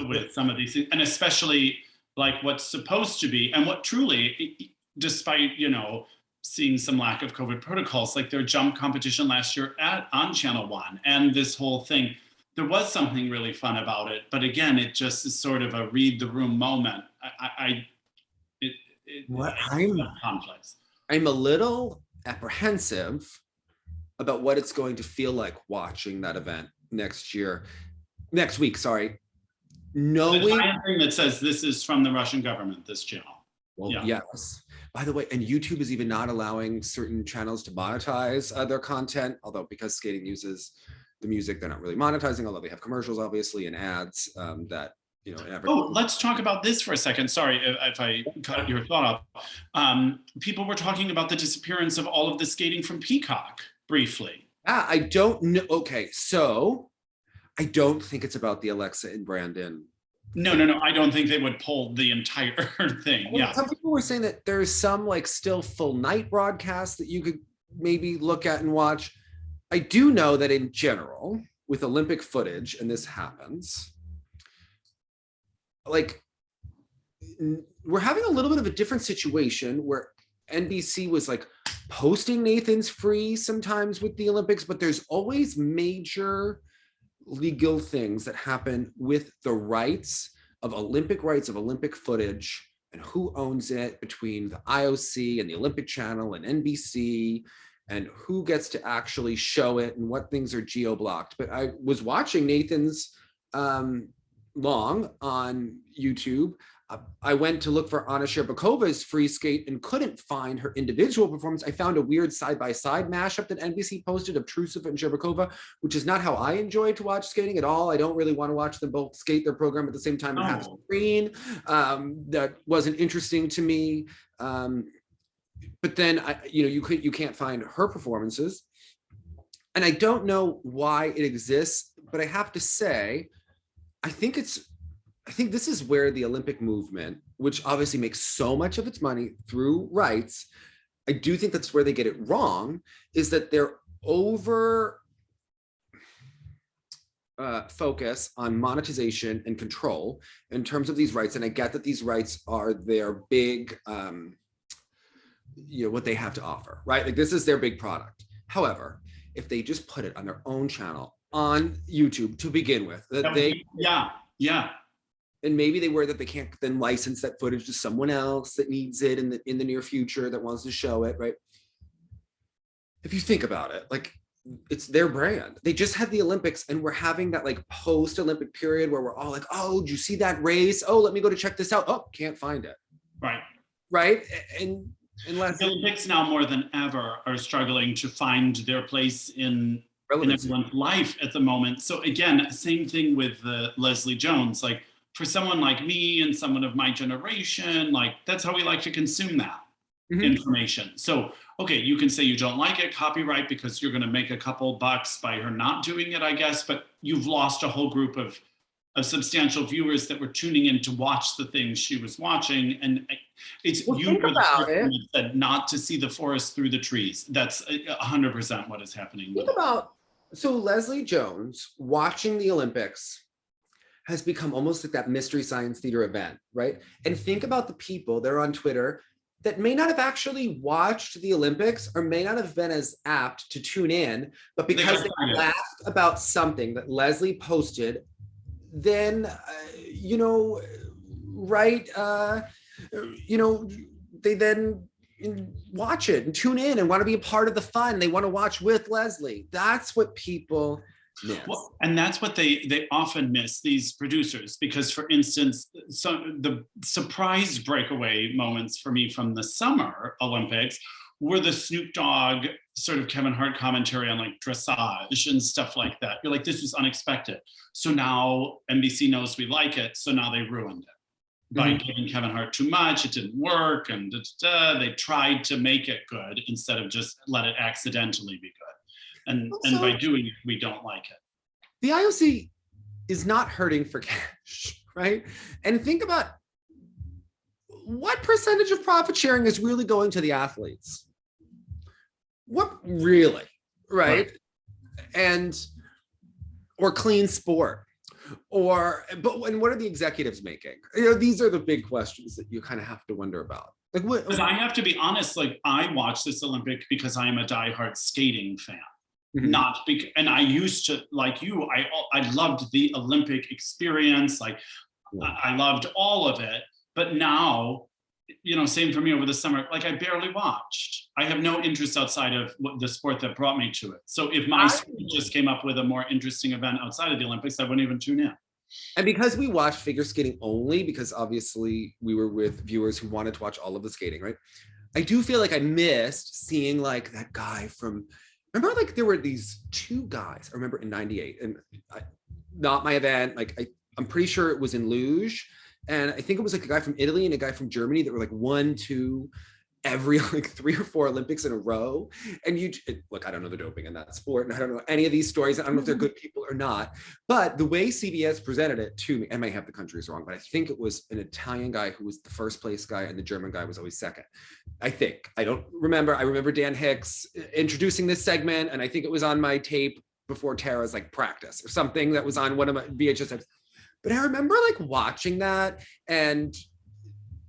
with some of these things, and especially like what's supposed to be and what truly, despite, you know, seeing some lack of COVID protocols, like their jump competition last year on Channel 1 and this whole thing. There was something really fun about it, but again, it just is sort of a read the room moment. I'm a little apprehensive about what it's going to feel like watching that event next week. Sorry, knowing the thing that says this is from the Russian government, this channel. Well, yes. By the way, and YouTube is even not allowing certain channels to monetize their content, although because skating uses the music, they're not really monetizing, although they have commercials, obviously, and ads that, you know. Oh, let's talk about this for a second. Sorry if I cut your thought off. People were talking about the disappearance of all of the skating from Peacock briefly. I don't know. Okay, so I don't think it's about the Alexa and Brandon. No. I don't think they would pull the entire thing. Yeah. Some people were saying that there's some like still full night broadcasts that you could maybe look at and watch. I do know that in general, with Olympic footage, and this happens, like we're having a little bit of a different situation where NBC was like posting Nathan's free sometimes with the Olympics, but there's always major legal things that happen with the rights of Olympic footage and who owns it between the IOC and the Olympic Channel and NBC, and who gets to actually show it and what things are geo-blocked. But I was watching Nathan's long on YouTube. I went to look for Anna Sherbakova's free skate and couldn't find her individual performance. I found a weird side-by-side mashup that NBC posted of Trusov and Sherbakova, which is not how I enjoy to watch skating at all. I don't really want to watch them both skate their program at the same time and have a screen. That wasn't interesting to me. But then, you can't find her performances. And I don't know why it exists, but I have to say, I think this is where the Olympic movement, which obviously makes so much of its money through rights, I do think that's where they get it wrong, is that they're over focus on monetization and control in terms of these rights. And I get that these rights are their big, what they have to offer, right? Like this is their big product. However, if they just put it on their own channel on YouTube to begin with. And maybe they worry that they can't then license that footage to someone else that needs it in the near future that wants to show it, right? If you think about it, like it's their brand. They just had the Olympics and we're having that like post-Olympic period where we're all like, oh, did you see that race? Oh, let me go to check this out. Oh, can't find it. Right. Right. And unless the Olympics now more than ever are struggling to find their place in everyone's life at the moment. So again, same thing with Leslie Jones. Like for someone like me and someone of my generation, like that's how we like to consume that information. So, okay, you can say you don't like it, copyright, because you're going to make a couple bucks by her not doing it, I guess, but you've lost a whole group of substantial viewers that were tuning in to watch the things she was watching. And it's you were the person that said not to see the forest through the trees. That's 100% what is happening. Think about, so Leslie Jones watching the Olympics has become almost like that Mystery Science Theater event, right? And think about the people that are on Twitter that may not have actually watched the Olympics or may not have been as apt to tune in, but because they laughed about something that Leslie posted, then, they then watch it and tune in and want to be a part of the fun. They want to watch with Leslie. That's what people miss. Well, and that's what they often miss, these producers, because for instance, the surprise breakaway moments for me from the Summer Olympics were the Snoop Dogg sort of Kevin Hart commentary on like dressage and stuff like that. You're like, this was unexpected. So now NBC knows we like it. So now they ruined it by giving Kevin Hart too much. It didn't work. And they tried to make it good instead of just let it accidentally be good. And by doing it, we don't like it. The IOC is not hurting for cash, right? And think about what percentage of profit sharing is really going to the athletes? What really, right? Or clean sport, and what are the executives making? These are the big questions that you kind of have to wonder about. Like, but I have to be honest, like I watched this Olympic because I am a diehard skating fan. Not because, and I used to, like you, I loved the Olympic experience. Like I loved all of it, but now, same for me over the summer, like I barely watched. I have no interest outside of the sport that brought me to it. So if my sport just came up with a more interesting event outside of the Olympics, I wouldn't even tune in. And because we watched figure skating only, because obviously we were with viewers who wanted to watch all of the skating, right? I do feel like I missed seeing like that guy from, remember like there were these two guys, I remember in 98, and not my event, like I'm pretty sure it was in luge. And I think it was like a guy from Italy and a guy from Germany that were like 1, 2, every like 3 or 4 Olympics in a row. And look, I don't know the doping in that sport, and I don't know any of these stories. I don't know if they're good people or not. But the way CBS presented it to me, I might have the countries wrong, but I think it was an Italian guy who was the first place guy and the German guy was always second. I think. I don't remember. I remember Dan Hicks introducing this segment, and I think it was on my tape before Tara's like practice or something that was on one of my VHS tapes. But I remember like watching that, and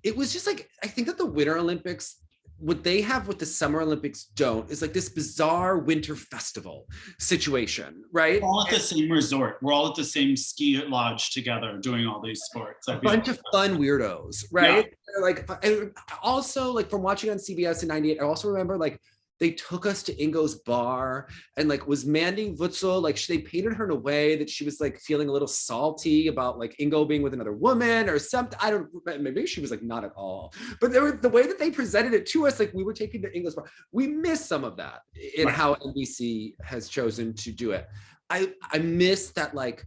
it was just like, I think that the Winter Olympics, what they have, what the Summer Olympics don't, is like this bizarre winter festival situation, right? We're all at the same resort. We're all at the same ski lodge together doing all these sports. A bunch of fun weirdos, right? Yeah. Like, and also like from watching on CBS in 98, I also remember like they took us to Ingo's bar, and like was Mandy Wutzel, like they painted her in a way that she was like feeling a little salty about like Ingo being with another woman or something. I don't, maybe she was like not at all, but the way that they presented it to us, like we were taken to Ingo's bar. We missed some of that in how NBC has chosen to do it. I miss that, like,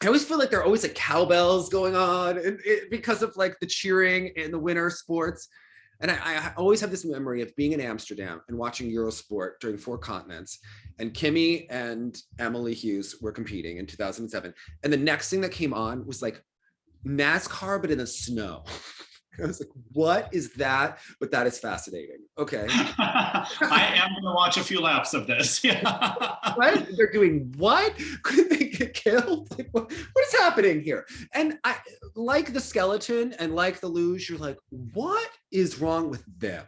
I always feel like there are always like cowbells going on because of like the cheering in the winter sports. And I always have this memory of being in Amsterdam and watching Eurosport during 4 continents. And Kimmy and Emily Hughes were competing in 2007. And the next thing that came on was like NASCAR, but in the snow. I was like, what is that? But that is fascinating. Okay. I am going to watch a few laps of this. Right? They're doing what? Couldn't they get killed? Like, what is happening here? And I, like the skeleton and like the luge, you're like, what is wrong with them?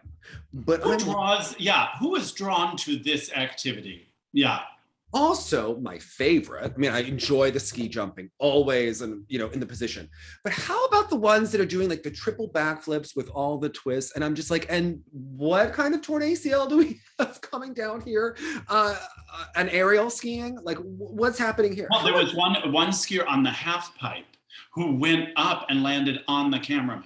But who is drawn to this activity? Yeah. Also, my favorite, I mean, I enjoy the ski jumping always and, in the position. But how about the ones that are doing like the triple backflips with all the twists? And I'm just like, and what kind of torn ACL do we have coming down here? An aerial skiing? Like, what's happening here? Well, there was one skier on the half pipe who went up and landed on the cameraman.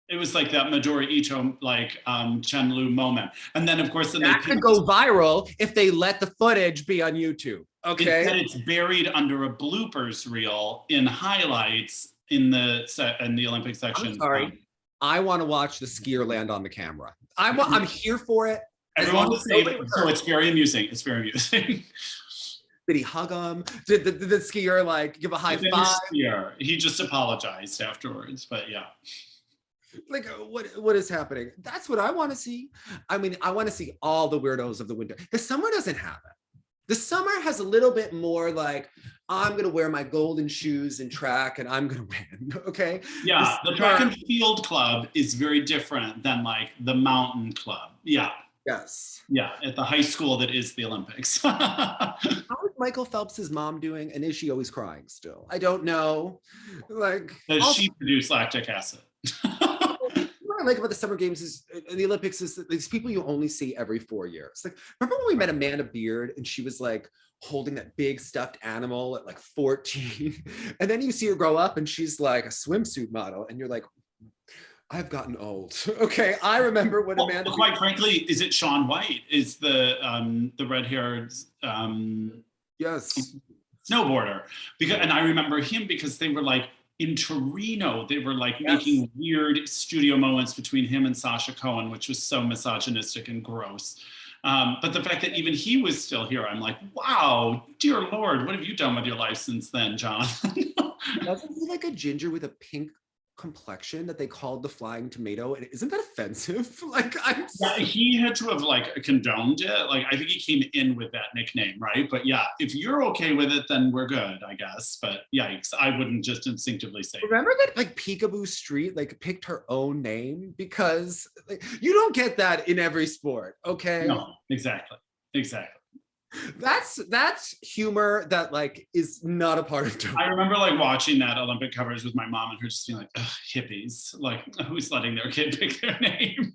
It was like that Midori Ito, like Chen Lu moment. And then of course, that could go viral if they let the footage be on YouTube. Okay. Instead, it's buried under a bloopers reel in highlights in the Olympic section. I'm sorry. I want to watch the skier land on the camera. I'm here for it. Everyone was safe, so it's very amusing. It's very amusing. Did he hug him? Did the skier like give a high five? He just apologized afterwards, but yeah. Like what is happening? That's what I want to see. I mean, I want to see all the weirdos of the winter. The summer doesn't have it. The summer has a little bit more like, I'm gonna wear my golden shoes and track and I'm gonna win. Okay. Yeah, the track and field club is very different than like the mountain club. Yeah. Yes. Yeah, at the high school that is the Olympics. How is Michael Phelps's mom doing? And is she always crying still? I don't know. Like, does she produce lactic acid? What I like about the summer games is the Olympics is that these people you only see every 4 years. Like, remember when we met Amanda Beard and she was like holding that big stuffed animal at like 14, and then you see her grow up and she's like a swimsuit model, and you're like, I've gotten old. Okay, I remember when Amanda. Well, quite frankly, is it Shaun White? Is the red-haired yes snowboarder? Because, and I remember him because they were like in Torino. They were like making weird studio moments between him and Sacha Cohen, which was so misogynistic and gross. But the fact that even he was still here, I'm like, wow, dear Lord, what have you done with your life since then, Jonathan? Doesn't he like a ginger with a pink complexion that they called the flying tomato? And isn't that offensive? Like, yeah, he had to have like condoned it. Like, I think he came in with that nickname, right? But yeah, if you're okay with it, then we're good, I guess. But yikes, I wouldn't just instinctively say. Remember that like Peekaboo Street like picked her own name? Because like, you don't get that in every sport, okay? No, exactly. That's humor that like is not a part of Tokyo. I remember like watching that Olympic coverage with my mom and her just being like, ugh, hippies, like who's letting their kid pick their name?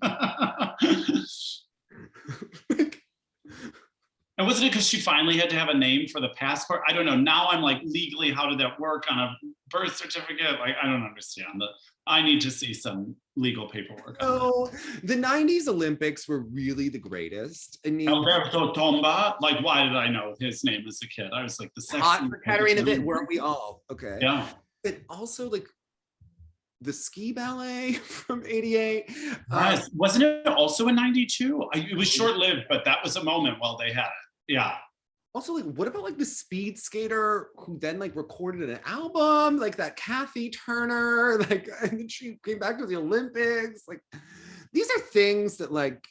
And wasn't it because she finally had to have a name for the passport? I don't know. Now I'm like, legally, how did that work on a birth certificate? Like, I don't understand. I need to see some legal paperwork. Oh, the 90s Olympics were really the greatest. I mean, Alberto Tomba, like, why did I know his name as a kid? I was like, the sexy. Hot for Katarina Witt, weren't we all? Okay. Yeah. But also like the ski ballet from '88. Yes. Wasn't it also in '92? It was short-lived, but that was a moment while they had it. Yeah. Also, like, what about like the speed skater who then like recorded an album, like that Kathy Turner, like, and then she came back to the Olympics. Like, these are things that like,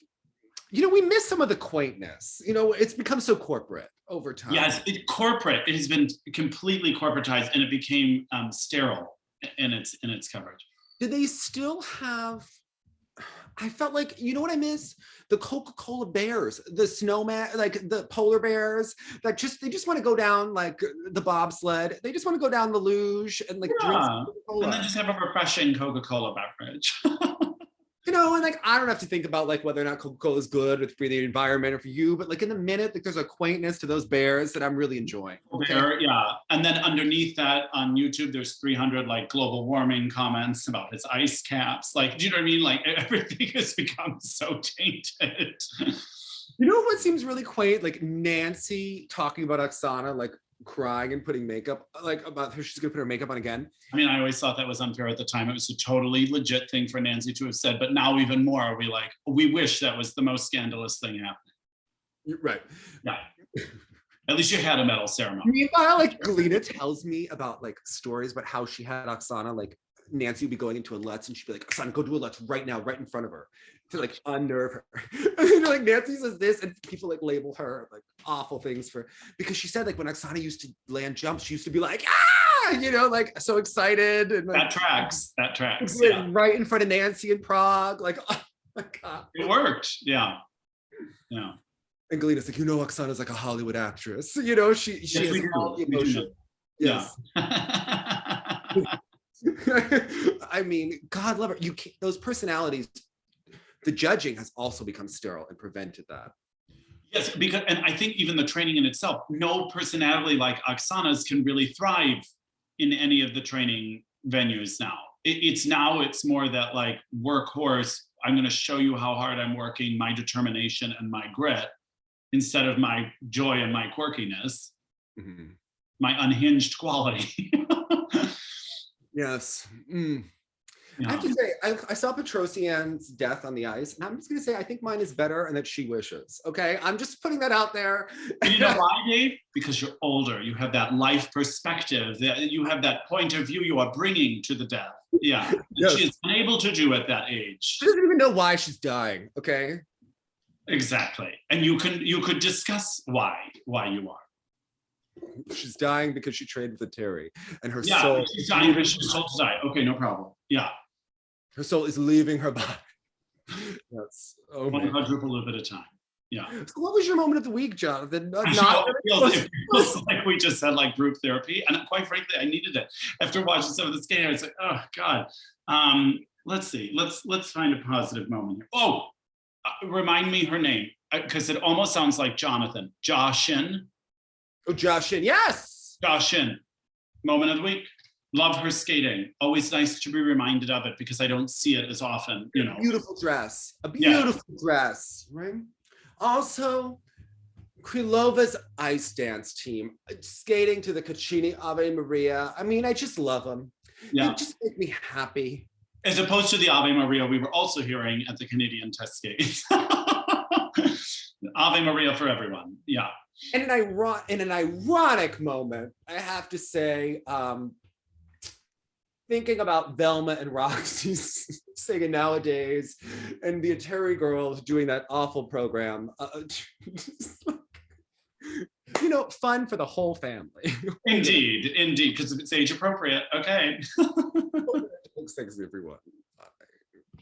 we miss some of the quaintness. It's become so corporate over time. Yes, it's corporate. It has been completely corporatized, and it became sterile in its coverage. Do they still have? I felt like, what I miss? The Coca-Cola bears, the snowman, like the polar bears that they just want to go down like the bobsled. They just want to go down the luge and like drink Coca-Cola. And then just have a refreshing Coca-Cola beverage. And like, I don't have to think about like whether or not Coca-Cola is good for the environment or for you, but like in the minute, like there's a quaintness to those bears that I'm really enjoying. Okay? Yeah. And then underneath that on YouTube, there's 300 like global warming comments about his ice caps. Like, do you know what I mean? Like everything has become so tainted. What seems really quaint? Like Nancy talking about Oksana, like crying and putting makeup, like about her, she's gonna put her makeup on again. I mean, I always thought that was unfair at the time. It was a totally legit thing for Nancy to have said, but now even more, we wish that was the most scandalous thing happening. Right. Yeah. At least you had a medal ceremony. Meanwhile, like Galina tells me about like stories about how she had Oksana, like Nancy would be going into a Lutz and she'd be like, Oksana, go do a Lutz right now, right in front of her, to like unnerve her. And like Nancy says this, and people like label her like awful things because she said like when Oksana used to land jumps, she used to be like, like so excited. And like, that tracks. Yeah. Right in front of Nancy in Prague. Like, oh my God. It worked. Yeah. And Galina's like, Oksana's like a Hollywood actress. She has all the emotion. Yes. Yeah. I mean, God love her. Those personalities, the judging has also become sterile and prevented that. Yes, and I think even the training in itself, no personality like Oksana's can really thrive in any of the training venues now. It's more that like workhorse, I'm going to show you how hard I'm working, my determination and my grit, instead of my joy and my quirkiness, my unhinged quality. Yes. Yeah. I have to say, I saw Petrosian's death on the ice, and I'm just going to say, I think mine is better and that she wishes. Okay. I'm just putting that out there. You know why, Dave? Because you're older. You have that life perspective. You have that point of view you are bringing to the death. Yeah. Yes. She is unable to do at that age. She doesn't even know why she's dying. Okay. Exactly. And you could discuss why you are. She's dying because she traded with Eteri, and her soul. Yeah, she's dying because she's told to die. Okay, no problem. Yeah. Her soul is leaving her body. Yes. Oh one quadruple loop at a time. Yeah. So what was your moment of the week, Jonathan? It feels like we just had like group therapy, and quite frankly, I needed it after watching some of the skating. I was like, oh God. Let's see. Let's find a positive moment here. Oh, remind me her name, because it almost sounds like Jonathan. Jia Shin. Oh, Jia Shin, yes. Jia Shin, moment of the week. Love her skating. Always nice to be reminded of it because I don't see it as often. Beautiful dress, a beautiful dress, right? Also, Krylova's ice dance team, skating to the Caccini Ave Maria. I mean, I just love them. Yeah, they just make me happy. As opposed to the Ave Maria we were also hearing at the Canadian test skates. Ave Maria for everyone. Yeah. And in an ironic moment, I have to say, thinking about Velma and Roxy's singing Nowadays, and the Eteri girls doing that awful program, fun for the whole family. Indeed, because it's age appropriate. Okay. Thanks everyone.